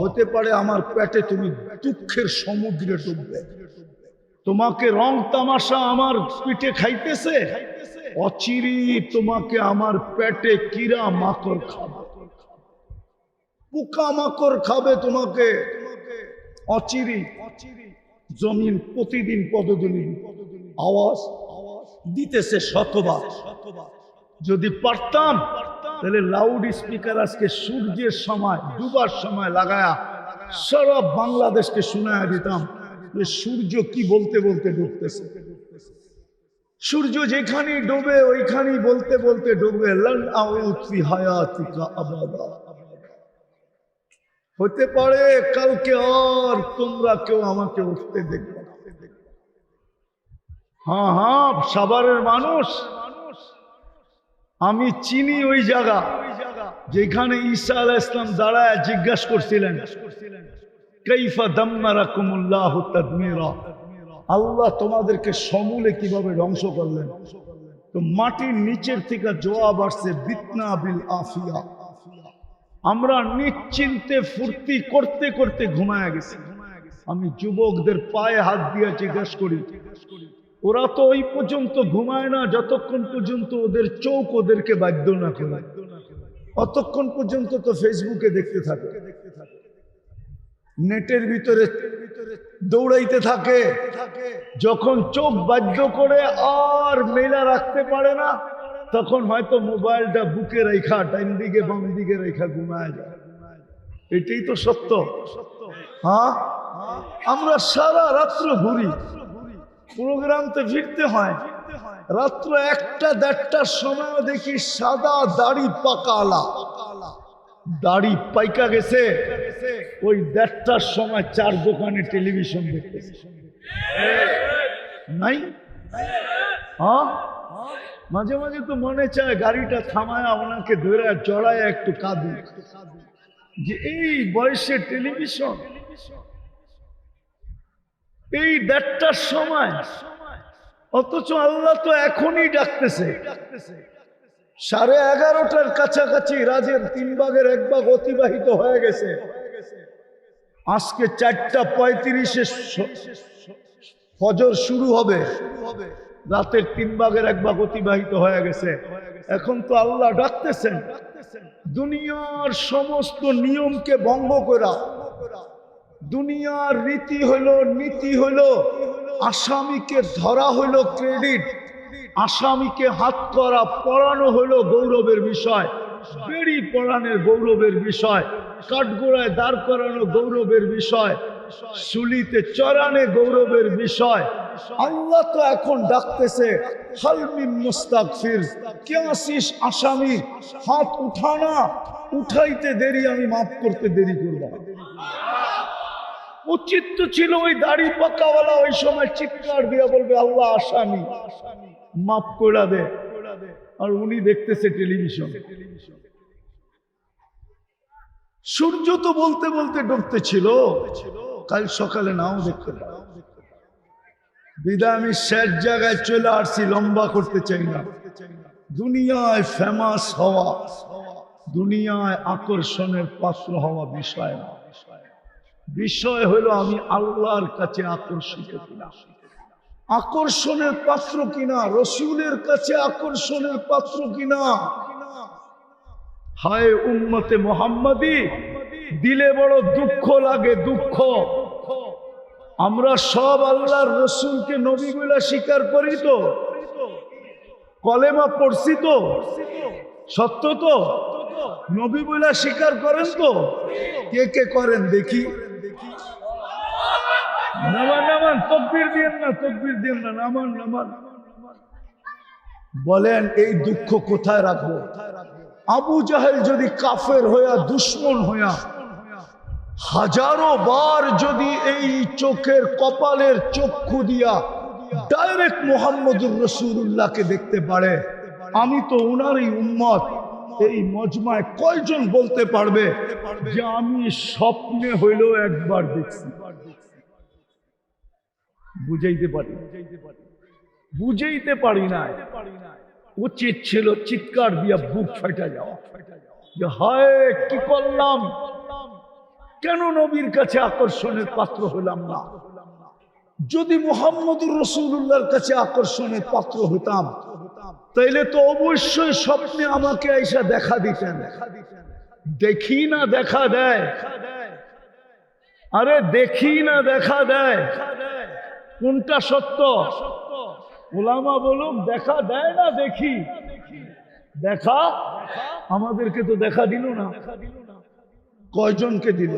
Speaker 1: হতে পারে আমার পেটে তুমি দুঃখের সমুদ্রে ডুববে। তোমাকে রং তামাশা আমার পেটে খাইতেছে, অচিরেই তোমাকে আমার পেটে কিরা মাকড় খাবে। পোকামাকড় খাবে তোমাকে। অচিরি জমিন প্রতিদিন পদধ্বনি আওয়াজ দিতেছে শতবার। যদি পারতাম তাহলে লাউড স্পিকার আজকে সূর্যের সময় ডুবার সময় লাগায়া সারা বাংলাদেশকে শোনায় দিতাম যে সূর্য কি বলতে বলতে ডুবতেছে। সূর্য যেখানেই ডোবে ওইখানেই বলতে বলতে ডুবে, লান আউদ ফি হায়াতিকা আবাদা। হতে পারে কালকে আর তোমরা কেউ আমাকে উঠতে দেখবে না। হ্যাঁ হ্যাঁ, সাভারের মানুষ, আমি চিনি ওই জায়গা যেখানে ঈসা আলাইহিস সালাম দাঁড়ায় জিজ্ঞাসা করছিলেন, কাইফা দাম্মারাকুমুল্লাহু তাদমীরা, আল্লাহ তোমাদেরকে সমূলে কিভাবে ধ্বংস করলেন। তো মাটির নিচের থেকে জবাব আসছে, বিতনা বিল আফিয়া, আমরা নিশ্চিন্তে ফুর্তি করতে করতে ঘুমায় গেছি। আমি যুবকদের পায়ে হাত দিয়ে জিজ্ঞাসা করি, ওরা তো ওই পর্যন্ত ঘুমায় না যতক্ষণ পর্যন্ত ওদের চোখ ওদেরকে বাধ্য না করে। অতক্ষণ পর্যন্ত তো ফেসবুকে দেখতে থাকে, নেটের ভিতরে দৌড়াইতে থাকে। যখন চোখ বাধ্য করে আর মেলা রাখতে পারে না, তখন হয়তো মোবাইলটা বুকে রেখা ডাইন দিকে বাম দিকে রেখা ঘুমায় যায়। এটাই তো সত্য। হ্যাঁ, আমরা সারা রাত্র ঘুরি, প্রোগ্রাম তো ফিরতে হয়। রাত্র 1টা-1:30টার সময় দেখি সাদা দাড়ি পাকালা, দাড়ি পাইকা গেছে, ওই 1:30টার সময় 4 দোকানে টেলিভিশন দেখতেছে। নাই? হ্যাঁ, মাঝে মাঝে তো মনে চায় গাড়িটা থামায়া ওনাকে ধরে জড়ায় একটু কাঁদি, যে এই বয়সে টেলিভিশন, এই 1:30টার সময়, অথচ আল্লাহ তো এখনই ডাকতেছে। 11:30টার কাছাকাছি রাজের 3 ভাগের 1 ভাগ অতিবাহিত হয়ে গেছে। আজকে 4:35-এ ফজর শুরু হবে, রাতের 3 ভাগের 1 ভাগ অতিবাহিত হয়ে গেছে। এখন তো আল্লাহ ডাকতেছেন, দুনিয়ার সমস্ত নিয়মকে ভঙ্গ করা, দুনিয়ার রীতি হলো, নীতি হলো, আসামিকে ধরা হলো ক্রেডিট, আসামিকে হাত করা পড়ানো হলো গৌরবের বিষয়, বেড়ি পড়ানোর গৌরবের বিষয়, কাঠগোড়ায় দাঁড় করানো গৌরবের বিষয়, শুলিতে চড়ানো গৌরবের বিষয়। আল্লাহ তো এখন ডাকতেছে, হাল মিন মুস্তাগফির, কে আসিস আসামি, হাত উঠানা, উঠাইতে দেরি আমি মাফ করতে দেরি করব। উচিত তো ছিল ওই দাড়ি পাকাওয়ালা ওই সময় চিৎকার দিয়ে বলবে, আল্লাহ আসামি মাফ করে দে, আর উনি দেখতেছে টেলিভিশন। সূর্য তো বলতে বলতে ডুবতে ছিল, কাল সকালে নাও দেখতে পারে। বিদায় আমি শেষ জায়গায় চলে আসছি, লম্বা করতে চাই না। দুনিয়ায় ফেমাস হওয়া, দুনিয়ায় আকর্ষণের পাত্র হওয়া বিষয় না। বিষয় হলো আমি আল্লাহর কাছে আকর্ষিত কিনা, আকর্ষণের পাত্র কিনা, রসুলের কাছে আকর্ষণের পাত্র কিনা। হায় উম্মতে মুহাম্মাদি, দিলে বড় দুঃখ লাগে, দুঃখ। আমরা সব আল্লাহর রসুলকে নবী বলে স্বীকার করি তো, কলেমা পড়ছি তো, সত্য তো, নবী বলে স্বীকার করেন তো? কে কে করেন দেখি? নামান নামান, তকবীর দিয়েন না, তকবীর দিয়েন না, নামান নামান। বলেন এই দুঃখ কোথায় রাখবো? আবু জাহেল যদি কাফের হইয়া, দুশ্মন হইয়া, হাজারো বার যদি এই চোখের কপালের চক্ষু দিয়া ডাইরেক্ট মুহাম্মদুর রাসূলুল্লাহকে দেখতে পারে, আমি তো উনারই উম্মত, এই মজমায় কয়জন বলতে পারবে যে আমি স্বপ্নে হইলেও একবার দেখছি? বুঝাইতে পারি? বুঝাইতে পারি না। উচিত ছিল চিৎকার দিয়া বুক ফাটা যাওয়া, যে হায় কি করলাম, কেন নবীর কাছে আকর্ষণের পাত্র হলাম না। যদি মুহাম্মদুর রাসূলুল্লাহর কাছে আকর্ষণের পাত্র হতাম, তাইলে তো অবশ্যই স্বপ্নে আমাকে আইসা দেখা দিতেন, দেখি না দেখা দেয়, আরে দেখি না দেখা দেয়, কোনটা সত্য? উলামা বলুক দেখা দেয় না দেখি? দেখা আমাদেরকে তো দেখা দিল না। কয়জনকে দিল?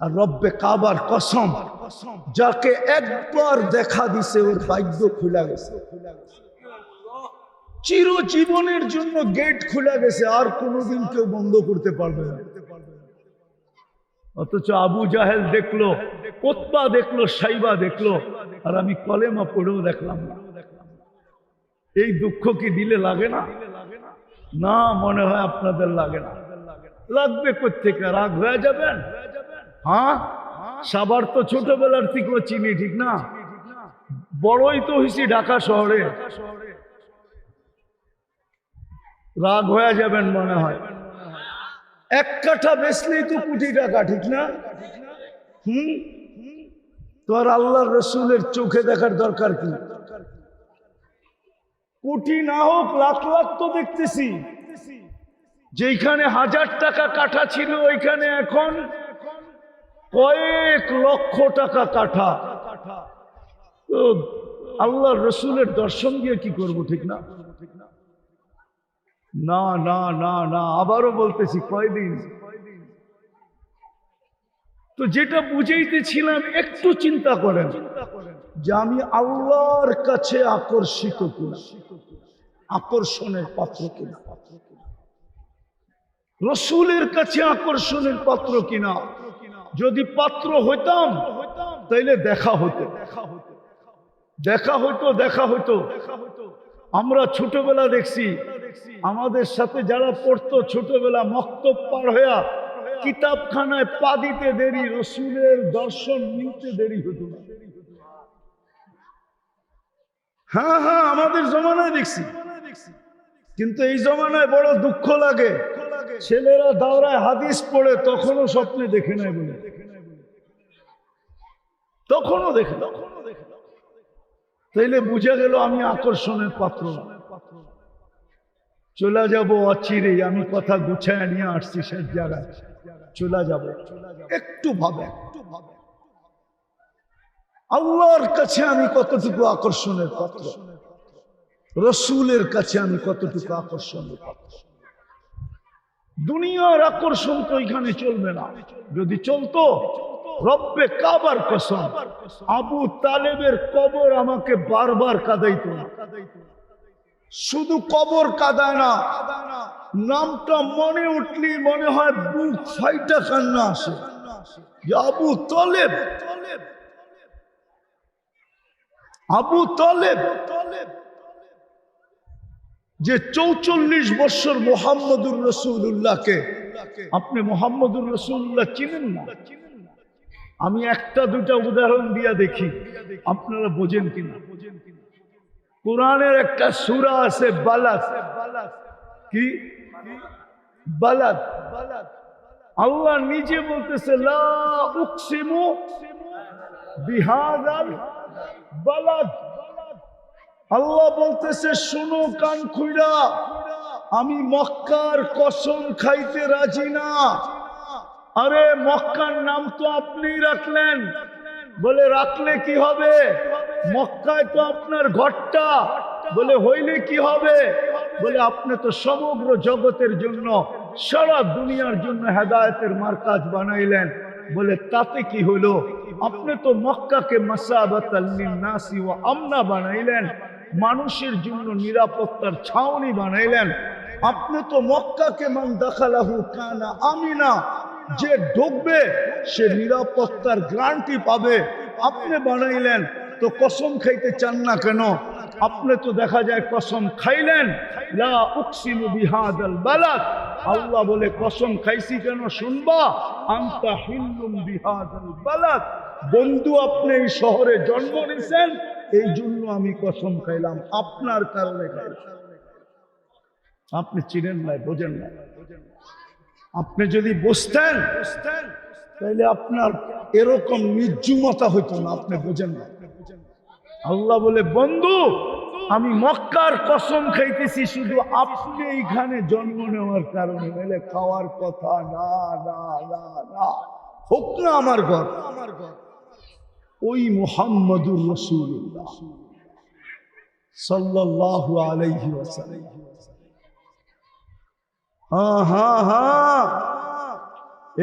Speaker 1: আর রব্বে কাবার কসম, যাকে একবার দেখা দিছে ওর ভাগ্য খুলে গেছে, চিরজীবনের জন্য গেট খুলে গেছে, আর কোনোদিন কেউ বন্ধ করতে পারবে না। অথচ আবু জাহেল দেখলো, উতবা দেখলো, সাইবা দেখলো, আর আমি কলেমা পড়েও দেখলাম না। এই দুঃখ কি দিলে লাগে না? না, মনে হয় আপনাদের লাগে না। লাগবে কোত্থেকে? রাগ হয়ে যাবেন? হ্যাঁ, সাবার তো ছোটবেলার থেকেও চিনি, ঠিক না? বড়ই তো হয়েছি ঢাকা শহরে, রাগ হয়ে যাবেন মনে হয়। এক কাঠা বেচলেই তো কোটি টাকা, ঠিক না? তো আর আল্লাহর রসুলের চোখে দেখার দরকার কি? কোটি না হোক লাখ লাখ তো দেখতেছি। যেখানে 1000 টাকা কাঠা ছিল ওইখানে এখন কয়েক লক্ষ টাকা কাঠা। তো আল্লাহর রসুলের দর্শন দিয়ে কি করব, ঠিক না? না না না না, আবারও বলতেছি, কয়দিন? তো যেটা বুঝাইতেছিলাম, একটু চিন্তা করেন যে আমি আল্লাহর কাছে আকর্ষিত কিনা, আকর্ষণের পাত্র কিনা, রসুলের কাছে আকর্ষণের পাত্র কিনা। যদি পাত্র হইতাম তাইলে দেখা হতো, দেখা হইতো, দেখা হইতো। আমরা ছোটবেলা দেখছি, আমাদের সাথে যারা পড়তো ছোটবেলা, মক্তব পার হইয়া কিতাবখানায় পা দিতে দেরি, রসুলের দর্শন নিতে দেরি হতো না। হ্যাঁ হ্যাঁ, আমাদের জমানায় দেখছি। কিন্তু এই জমানায় বড় দুঃখ লাগে, ছেলেরা দাওরায় হাদিস পড়ে তখনও স্বপ্নে দেখে নাই বলে, তখনও দেখে। তাইলে বুঝা গেল আমি আকর্ষণের পাত্র। চলে যাব অচিরেই, আমি কথা গুছায় নিয়ে আসছি শেষ জায়গায়, চলে যাব। একটু ভাবে, আল্লাহর কাছে আমি কতটুকু আকর্ষণের পাত্র, রসুলের কাছে আমি কতটুকু আকর্ষণের পাত্র। দুনিয়ার আকর্ষণ তো এখানে চলবে না। যদি চলতো, রব্বে কাবার কসম, আবু তালেবের কবর আমাকে বারবার কাঁদাইতো না। শুধু কবর কাঁদায় না, নামটা মনে উঠলি মনে হয় বুক ফাইটা কান্না আসে। আবু তালেব, আবু তালেব যে 44 বছর মুহাম্মদুর রাসূলুল্লাহকে, আপনি মুহাম্মদুর রাসূলুল্লাহ চিনেন না? আমি একটা দুটা উদাহরণ দিয়া দেখি, আপনারা বোঝেন কিনা। কোরআনের একটা সূরা আছে বালাদ, কি বালাদ? আল্লাহ নিজে বলতেছে লা উকসিমু বিহাযাল বালাদ। আল্লাহ বলতেছে শুনো কান খুইরা, আমি মক্কার কসম খাইতে রাজি না। আরে মক্কার নাম তো আপনিই রাখলেন, বলে রাখলে কি হবে? মক্কায় তো আপনার ঘরটা, বলে হইলে কি হবে? বলে আপনি তো সমগ্র জগতের জন্য, সারা দুনিয়ার জন্য হেদায়েতের মার্কাজ বানাইলেন, বলে তাতে কি হলো? আপনি তো মক্কাকে মাসাবাতাল লিন্নাসি ওয়া আমনা বানাইলেন, মানুষের জন্য নিরাপত্তার ছাউনি বানাইলেন। আপনি তো মক্কাকে মান দাখালাহু কানা আমিনা, যে ঢুকবে সে নিরাপত্তার গ্যারান্টি পাবে, আপনি বানাইলেন। তো কসম খাইতে চান না কেন? আপনি তো দেখা যায় কসম খাইলেন, লা উকসিমু বিহাদাল বালাদ। আল্লাহ বলে কসম খাইছি কেন শুনবা? আনতা হিল্লুম বিহাদাল বালাদ, বন্ধু আপনি এই শহরে জন্ম নিয়েছেন, এই জন্য আমি কসম খাইলাম, আপনার কারণে খাইলাম। আপনি চিনেন নাই, বোঝেন নাই। আপনি যদি বুঝতেন তাহলে আপনার এরকম নির্জুমতা হইতো না, আপনি বোঝেন না। আল্লাহ বলে বন্ধু আমি মক্কার কসম খাইতেছি শুধু আপনি এইখানে জন্ম নেওয়ার কারণে, মেলে খাওয়ার কথা না না না না, হোক না আমার ঘর। ওই মুহাম্মদুর রাসূলুল্লাহ সাল্লাল্লাহু আলাইহি ওয়াসাল্লাম। হ্যাঁ,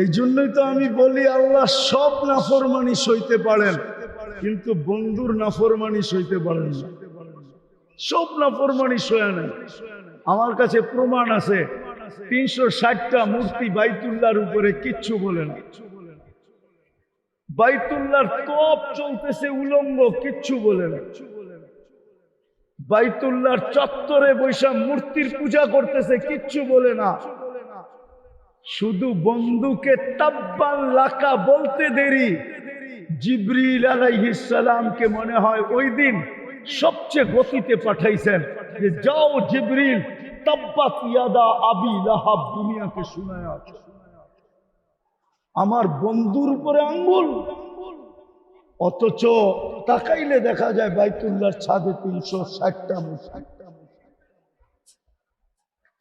Speaker 1: এই জন্যই তো আমি বলি আল্লাহ সব নাফরমানি সইতে পারেন, কিন্তু বন্ধুর নাফরমানি সইতে পারেন না। সব নাফরমানি সয়া নেন। আমার কাছে প্রমাণ আছে, 360টা মূর্তি বাইতুল্লাহর উপরে কিচ্ছু বলে না। বাইতুল্লাহর তোপ চলতেছে উলঙ্গ, কিচ্ছু বলে না। বাইতুল্লাহর চত্বরে বৈশা মূর্তির পূজা করতেছে, কিচ্ছু বলে না। শুধু বন্ধুকে তাব্বান লাকা বলতে দেরি, জিবরিল আলাইহিস সালামকে মনে হয় ওই দিন সবচেয়ে গতিতে পাঠাইছেন যে যাও জিবরিল, তাব্বাত ইয়াদা আবি লাহাব দুনিয়াকে শোনায় আছে। আমার বন্ধুর উপরে আঙ্গুল, অথচ তাকাইলে দেখা যায় বাইতুল্লাহর ছাদে 360টা মূর্তি।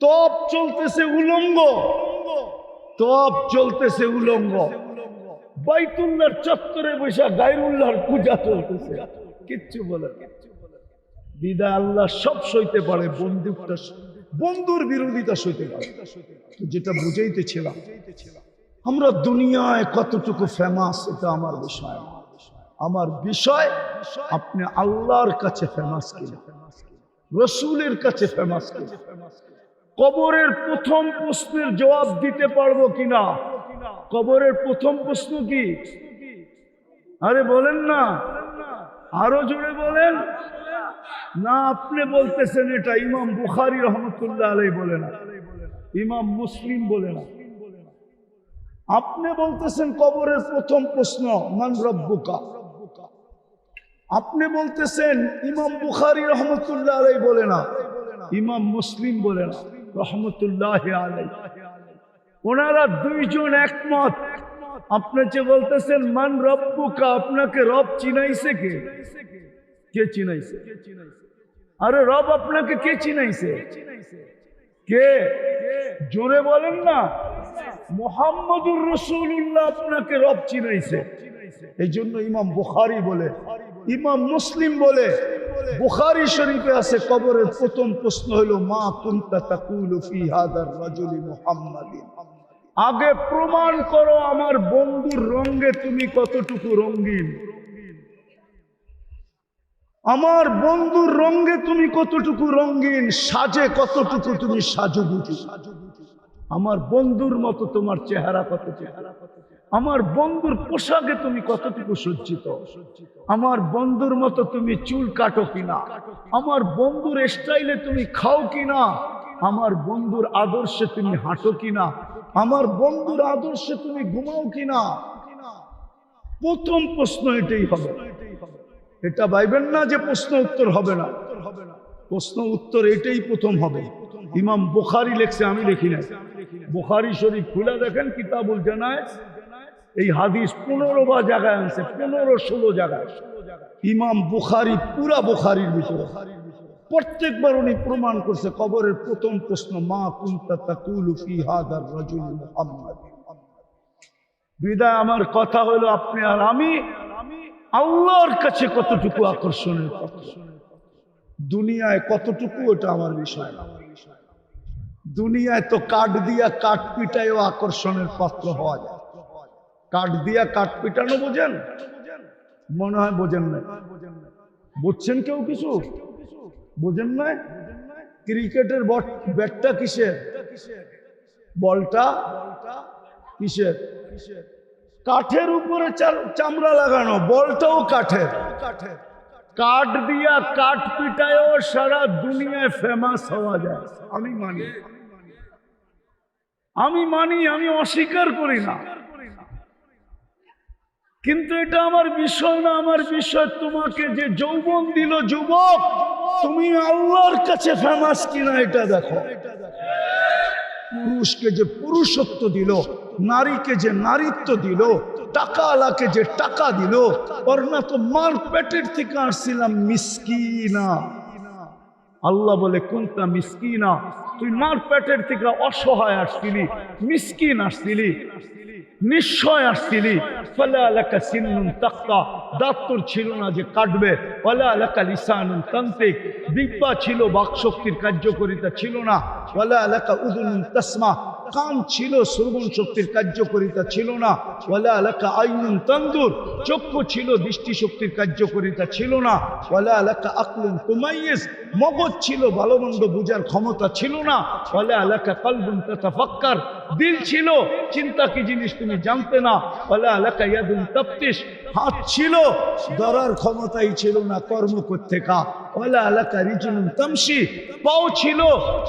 Speaker 1: তপ চলতেছে উলঙ্গ, তপ চলতেছে উলঙ্গ। বাইতুল্লাহর চত্বরে বসে গায়রুল্লাহর পূজা চলতেছে, কিচ্ছু বলে না। বিদায় আল্লাহ সব সইতে পারে, বন্ধুর বিরোধিতা সইতে পারে। যেটা বুঝাইতেছিলাম, আমরা দুনিয়ায় কতটুকু ফেমাস এটা আমার বিষয় না। আমার বিষয় আপনি আল্লাহর কাছে ফেমাস কিনা, রসুলের কাছে ফেমাস কিনা, কবরের প্রথম প্রশ্নের জবাব দিতে পারবো কিনা। কবরের প্রথম প্রশ্ন কি? আরে বলেন না, আরো জোরে বলেন না। আপনি বলতেছেন এটা ইমাম বুখারী রহমতুল্লাহ আলাইহি বলে না, ইমাম মুসলিম বলে না। আপনি বলতেছেন কবরের প্রথম প্রশ্ন মান রব্বুকা। আপনি বলতেছেন ইমাম বুখারী রহমতুল্লাহ আলাইহি বলে না, ইমাম মুসলিম বলে না রহমতুল্লাহ আলাইহি। ওনারা দুইজন একমত। আপনি যে বলতেছেন মান রব্বুকা, আপনাকে রব চিনাইছে কে? কে চিনাইছে? আরে রব আপনাকে কে চিনাইছে? কে? জোরে বলেন না। মুহাম্মদুর রাসূলুল্লাহ আপনাকে রব চিনাইছে। এই জন্য ইমাম বুখারী বলে, ইমাম মুসলিম বলে, বুখারী শরীফে আছে কবরের প্রথম প্রশ্ন হলো মা কুনতা তাকুলু ফি হাদার রাজুলি মুহাম্মাদিন। আগে প্রমাণ করো আমার বন্ধুর রঙে তুমি কতটুকু রঙিন, আমার বন্ধুর রঙে তুমি কতটুকু রঙিন, সাজে কতটুকু তুমি সাজুগুজু, আমার বন্ধুর মতো তোমার চেহারা কতটুকু, আমার বন্ধুর পোশাকে তুমি কতটুকু সজ্জিত, আমার বন্ধুর মতো তুমি চুল কাটো কিনা, আমার বন্ধুর স্টাইলে তুমি খাও কিনা, আমার বন্ধুর আদর্শে তুমি হাঁটো কিনা, আমার বন্ধুর আদর্শে তুমি ঘুমাও কিনা। প্রথম প্রশ্ন এটাই হবে। এটা ভাইবেন না যে প্রশ্ন উত্তর হবে না, প্রশ্ন উত্তর এটাই প্রথম হবে। ইমাম বুখারী লেখছে, আমি লিখি না। বুখারী শরীফ খুলে দেখেন, কিতাবুল জানায়েজ, এই হাদিস 15 জায়গায় আনছে, 15-16 জায়গায়। ইমাম বুখারী পুরা বুখারীর ভিতরে প্রত্যেকবার উনি প্রমাণ করছে কবরের প্রথম প্রশ্ন মা কুনতা তাকুলু ফি হাদার রাজুলি মুহাম্মাদ। বিদায় আমার কথা হলো আপনি আর আমি আল্লাহর কাছে কতটুকু আকর্ষণের পাত্র, দুনিয়ায় কতটুকু ওটা আমার বিষয় না। দুনিয়ায় তো কাঠ দিয়া কাঠ পিটায়ও আকর্ষণের পাত্র হওয়া যায়। কাঠ দিয়া কাঠ পিটানো বোঝেন? মনে হয় বোঝেন না। বুঝছেন কেউ কিছু? বোঝেন না? ক্রিকেটের ব্যাটটা কিসের? বলটা কিসের? কাঠের উপরে চামড়া লাগানো, বলটাও কাঠের। কাঠ দিয়া কাঠ পিটায়ও সারা দুনিয়ায় ফেমাস হওয়া যায়। আমি মানি, আমি অস্বীকার করি না, কিন্তু এটা আমার বিষয় না। আমার বিষয় তোমাকে যে যৌবন দিল যুবক, তুমি আল্লাহর কাছে ফেমাস কিনা এটা দেখো। পুরুষকে যে পুরুষত্ব দিল, নারীকে যে নারীত্ব দিল, টাকাওয়ালাকে যে টাকা দিল, ওর না তো মার পেটের থেকে আসছিলাম মিসকিনা, আল্লাহ বলে কুনতা মিসকিনা, তুই মার পেটের থেকে অসহায় আসছিলি, মিসকিন আসছিলি, নিশ্চয় আসছিলি। ফালা লাকা সিন্নুন তাক্তা, দাঁত তোর ছিল না যে কাটবে। ওয়ালা লাকা লিসানুন তানতিক, জিহ্বা ছিল, বাকশক্তির কার্যকারিতা ছিল না। ওয়ালা লাকা উযুনুন তাসমা, কান ছিল, শ্রবণ শক্তির কার্যকারিতা ছিল না। ওয়ালা লাকা আইনুন তানদুর, চক্ষু ছিল, দৃষ্টি শক্তির কার্যকারিতা ছিল না। ওয়ালা লাকা আকলুন তুমাইয়িজ, মগজ ছিল, ভালো মন্দ বুঝার ক্ষমতা ছিল না। ওয়ালা লাকা কলবুন তাতাফাক্কার, দিল ছিল, চিন্তা কি জিনিস তুমি জানতে না। ওয়ালা লাকা ইয়াদুন তাফতিশ, হাত ছিল, ধরার ক্ষমতাই ছিল না, কর্ম করতে কা। ওয়ালা লাকা রিজলুন তামশি, পাও ছিল,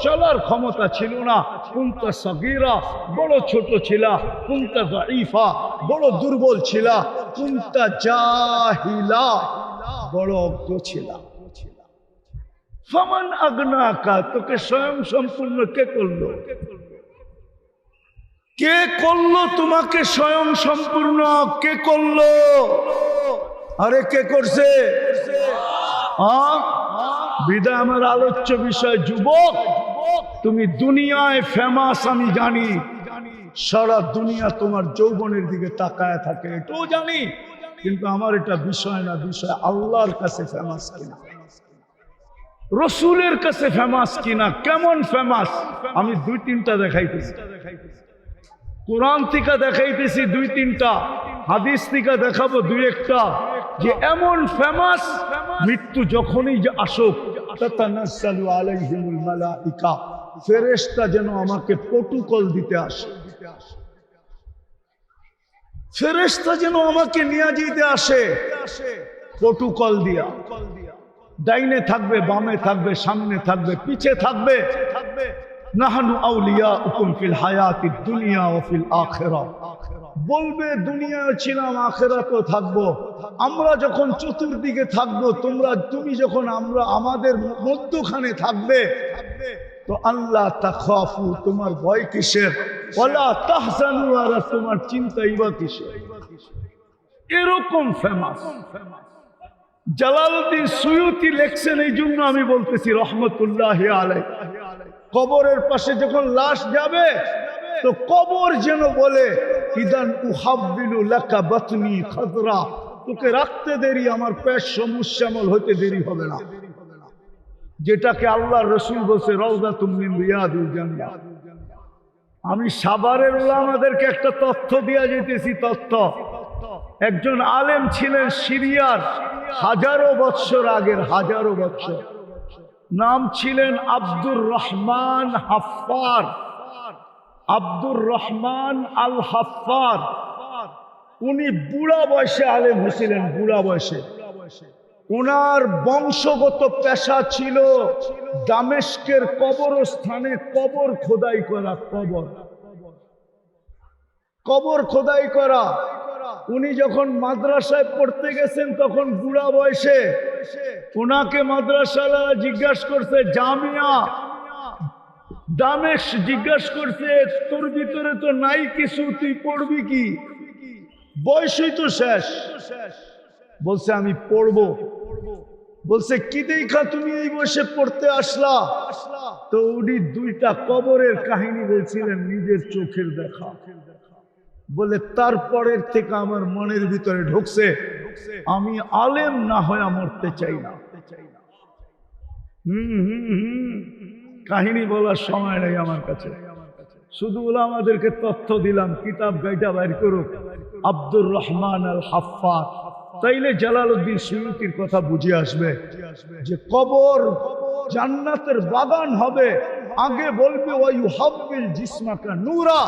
Speaker 1: চলার ক্ষমতা ছিল না। কুনতা সাগীরা, বড় ছোট ছিলা। কুনতা যায়ীফা, বড় দুর্বল ছিলা। কুনতা জাহিলা, বড় অজ্ঞ ছিলা। ফামান আগনাকা, তোকে স্বয়ং সম্পূর্ণ কে করলো? কে করলো তোমাকে স্বয়ং সম্পূর্ণ? কে করলো? আরে কে করছে? বিদায় আমার আলোচ্য বিষয় যুবক, তুমি দুনিয়ায় ফেমাস আমি জানি, সারা দুনিয়া তোমার যৌবনের দিকে তাকায় থাকে এটাও জানি, কিন্তু আমার এটা বিষয় না। বিষয় আল্লাহর কাছে ফেমাস কিনা, রসুলের কাছে ফেমাস কিনা, কেমন ফেমাস। আমি দুই তিনটা দেখাইতেছি, কোরআন থেকে দেখাইতেছি দুই তিনটা, হাদিস থেকে দেখাবো দুই একটা, যে এমন ফেমাস মৃত্যু যখনই যে আসুক, তাতানাজ্জালু আলাইহিমুল মালাইকা, ফেরেশতা যেন আমাকে প্রটোকল দিতে আসে, ফেরেশতা যেন আমাকে নিয়ে যেতে আসে প্রটোকল দিয়া। ডাইনে থাকবে, বামে থাকবে, সামনে থাকবে, পিছে থাকবে। নাহনু আউলিয়াউকুম ফিল হায়াতিদ দুনিয়া ওয়া ফিল আখিরাহ, বলবে দুনিয়ায় ছিলাম, আখিরাতেও থাকবো। আমরা যখন চতুর্দিকে থাকবো, তুমি যখন আমরা আমাদের মধ্যখানে থাকবে, তো আল্লাহ তাখাফু, তোমার ভয় কিসের? ওয়ালা তাহজানু, আর তোমার চিন্তাই বা কিসের? এরকম ফেমাস জালালউদ্দিন সুয়ুতি লেখছেন। এই জন্য আমি বলতেছি রহমতুল্লাহি আলাইহি, কবরের পাশে যখন লাশ যাবে, তো কবর যেন বলে ইদান উহাব্বিলু লাকা বাতনি খাদরা, তোকে রাখতে দেরি, আমার পেট সমুশ্যামল হতে দেরি হবে না। যেটাকে আল্লাহর রাসূল বলছে রাউযাতুম মিন রিয়াদিল জান্নাহ। আমি সাভারের উলামাদেরকে একটা তথ্য দিয়া যেতেছি। তথ্য, একজন আলেম ছিলেন সিরিয়ার, হাজারো বৎসর আগের, হাজারো বৎসর, নাম ছিলেন আব্দুর রহমান হাফফার, আব্দুর রহমান আল হাফফার। উনি বুড়া বয়সে আলেম হয়েছিলেন, বুড়া বয়সে। ওনার বংশগত পেশা ছিল দামেস্কের কবরস্থানে কবর খোদাই করা, কবর খোদাই করা। উনি যখন মাদ্রাসায় পড়তে গেছেন, তখন বুড়া বয়সে ওনাকে মাদ্রাসালা জিজ্ঞাসা করছে, জামিয়া দামেস্ক জিজ্ঞাসা করছে, তোর ভিতরে তো নাই কিছু, তুই পড়বি কি? বয়সই তো শেষ। বলছে আমি পড়বো। বলছে কি দেখা তুমি এই বয়সে পড়তে আসলা? তো উনি দুইটা কবরের কাহিনী বলছিলেন, নিজের চোখের দেখা। বলে তারপরের থেকে আমার মনের ভিতরে ঢুকছে, আমি আলেম না হয়ে মরতে চাই না। কাহিনী বলার সময় নেই আমার কাছে, শুধু ওলামাদেরকে তথ্য দিলাম, কিতাব গাইটা বাইর করুক আব্দুর রহমান আল হাফফার। তাইলে জালালউদ্দিন সুয়ুতির কথা বুঝে আসবে যে কবর জান্নাতের বাগান হবে। আগে বলবে ওয়ায়ুহাব্বিল জিসমাকা নূরা,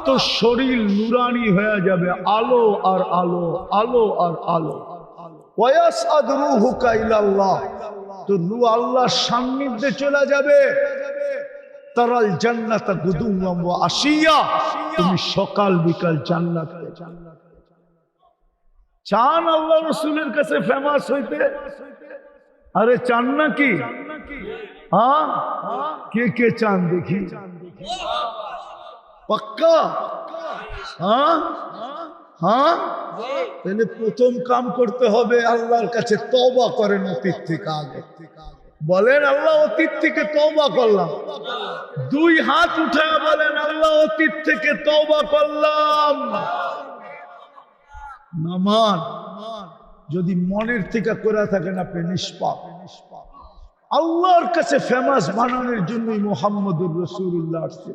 Speaker 1: তো শরীর নুরানি হয়ে যাবে, আলো আর আলো, আলো আর আলো। ওয়ায়াসআদ রূহুকা ইলাল্লাহ, তো রূহ আল্লাহর সান্নিধ্যে চলে যাবে। তারাল জান্নাতা গুদুওয়াম ওয়া আশিয়া, তুমি সকাল বিকাল জান্নাত পেয়ে যাবে। চান আল্লাহ রসুলের কাছে ফেমাস হইতে? আরে চান নাকি? হ্যাঁ, কে কে চান দেখি? পাক্কা? হ্যাঁ হ্যাঁ, তাহলে প্রথম কাম করতে হবে আল্লাহর কাছে তওবা করেন অতীত থেকে, আগে বলেন আল্লাহ অতীত থেকে তওবা করলাম। দুই হাত উঠায় বলেন আল্লাহ অতীত থেকে তওবা করলাম। নামান যদি মনের থেকে করে থাকেন আপনি নিষ্পাপ। আল্লাহর কাছে ফেমাস বানানোর জন্যই মুহাম্মদুর রাসূলুল্লাহ আসছে।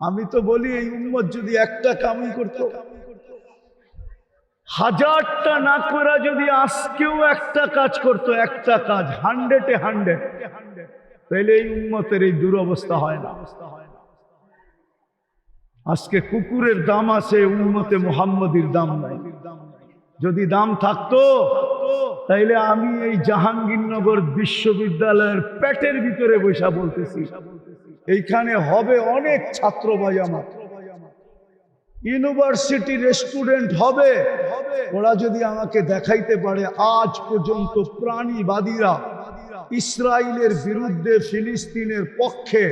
Speaker 1: আমি তো বলি এই উম্মত যদি একটা কামই করতো, হাজারটা না করে যদি আজকেও একটা কাজ করতো, একটা কাজ 100-এ 100, তাহলে এই উম্মতের এই দুরবস্থা হয় না। আজকে কুকুরের দাম আছে, উম্মতে মুহাম্মদীর দাম নাই। যদি দাম থাকতো তাইলে আমি এই জাহাঙ্গীরনগর বিশ্ববিদ্যালয়ের পেটের ভিতরে বসা বলতেছি, এইখানে হবে অনেক ছাত্র ভাই আমার, ইউনিভার্সিটির স্টুডেন্ট হবে। ওরা যদি আমাকে দেখাইতে পারে আজ পর্যন্ত প্রাণীবাদীরা ইসরায়েলের বিরুদ্ধে ফিলিস্তিনের পক্ষে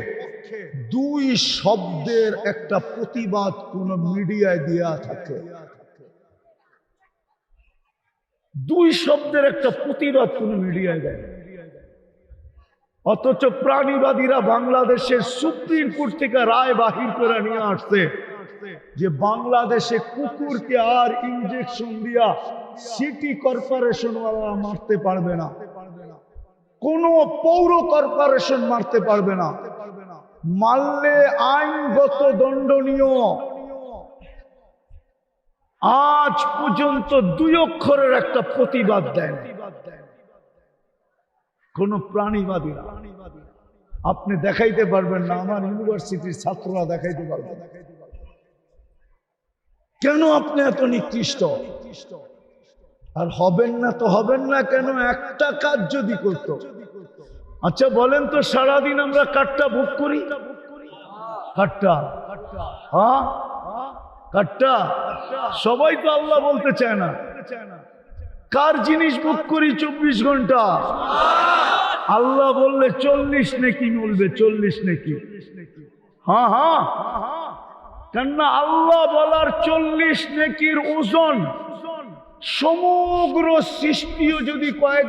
Speaker 1: দুই শব্দের একটা প্রতিবাদ কোন মিডিয়ায় দেয়া থাকে, দুই শব্দের একটা প্রতিবাদ কোন মিডিয়ায় দেয়, অথচ প্রাণীবাদীরা বাংলাদেশের সুপ্রিম কোর্ট থেকে রায় বাহির করে নিয়ে আসছে যে বাংলাদেশে কুকুরকে আর ইনজেকশন দিয়া সিটি কর্পোরেশন ওয়ালা মারতে পারবে না, কোন পৌর কর্পোরেশন মারতে পারবে না, মারলে আইনগত দণ্ডনীয়। আজ পর্যন্ত 2 অক্ষরের একটা প্রতিবাদ দেয় কোন প্রাণীবাদীরা। আপনি দেখাইতে পারবেন না, আমার ইউনিভার্সিটির ছাত্ররা দেখাইতে পারবে না। কেন আপনি এত নিকৃষ্ট? আর হবেন না তো হবেন না কেন? একটা কাজ যদি করতো। আচ্ছা বলেন তো, সারাদিন আমরা কাঠটা ভোগ করি, কাঠটা, হ্যাঁ কাঠটা, সবাই তো আল্লাহ বলতে চায় না। কার জিনিস ভোগ করি 24 ঘন্টা? আল্লাহ বললে 40 নেকি বলবে, 40 নেকি। হ্যাঁ হ্যাঁ, কেননা আল্লাহ বলার 40 নেকির ওজন সমগ্র সৃষ্টিও যদি কয়েক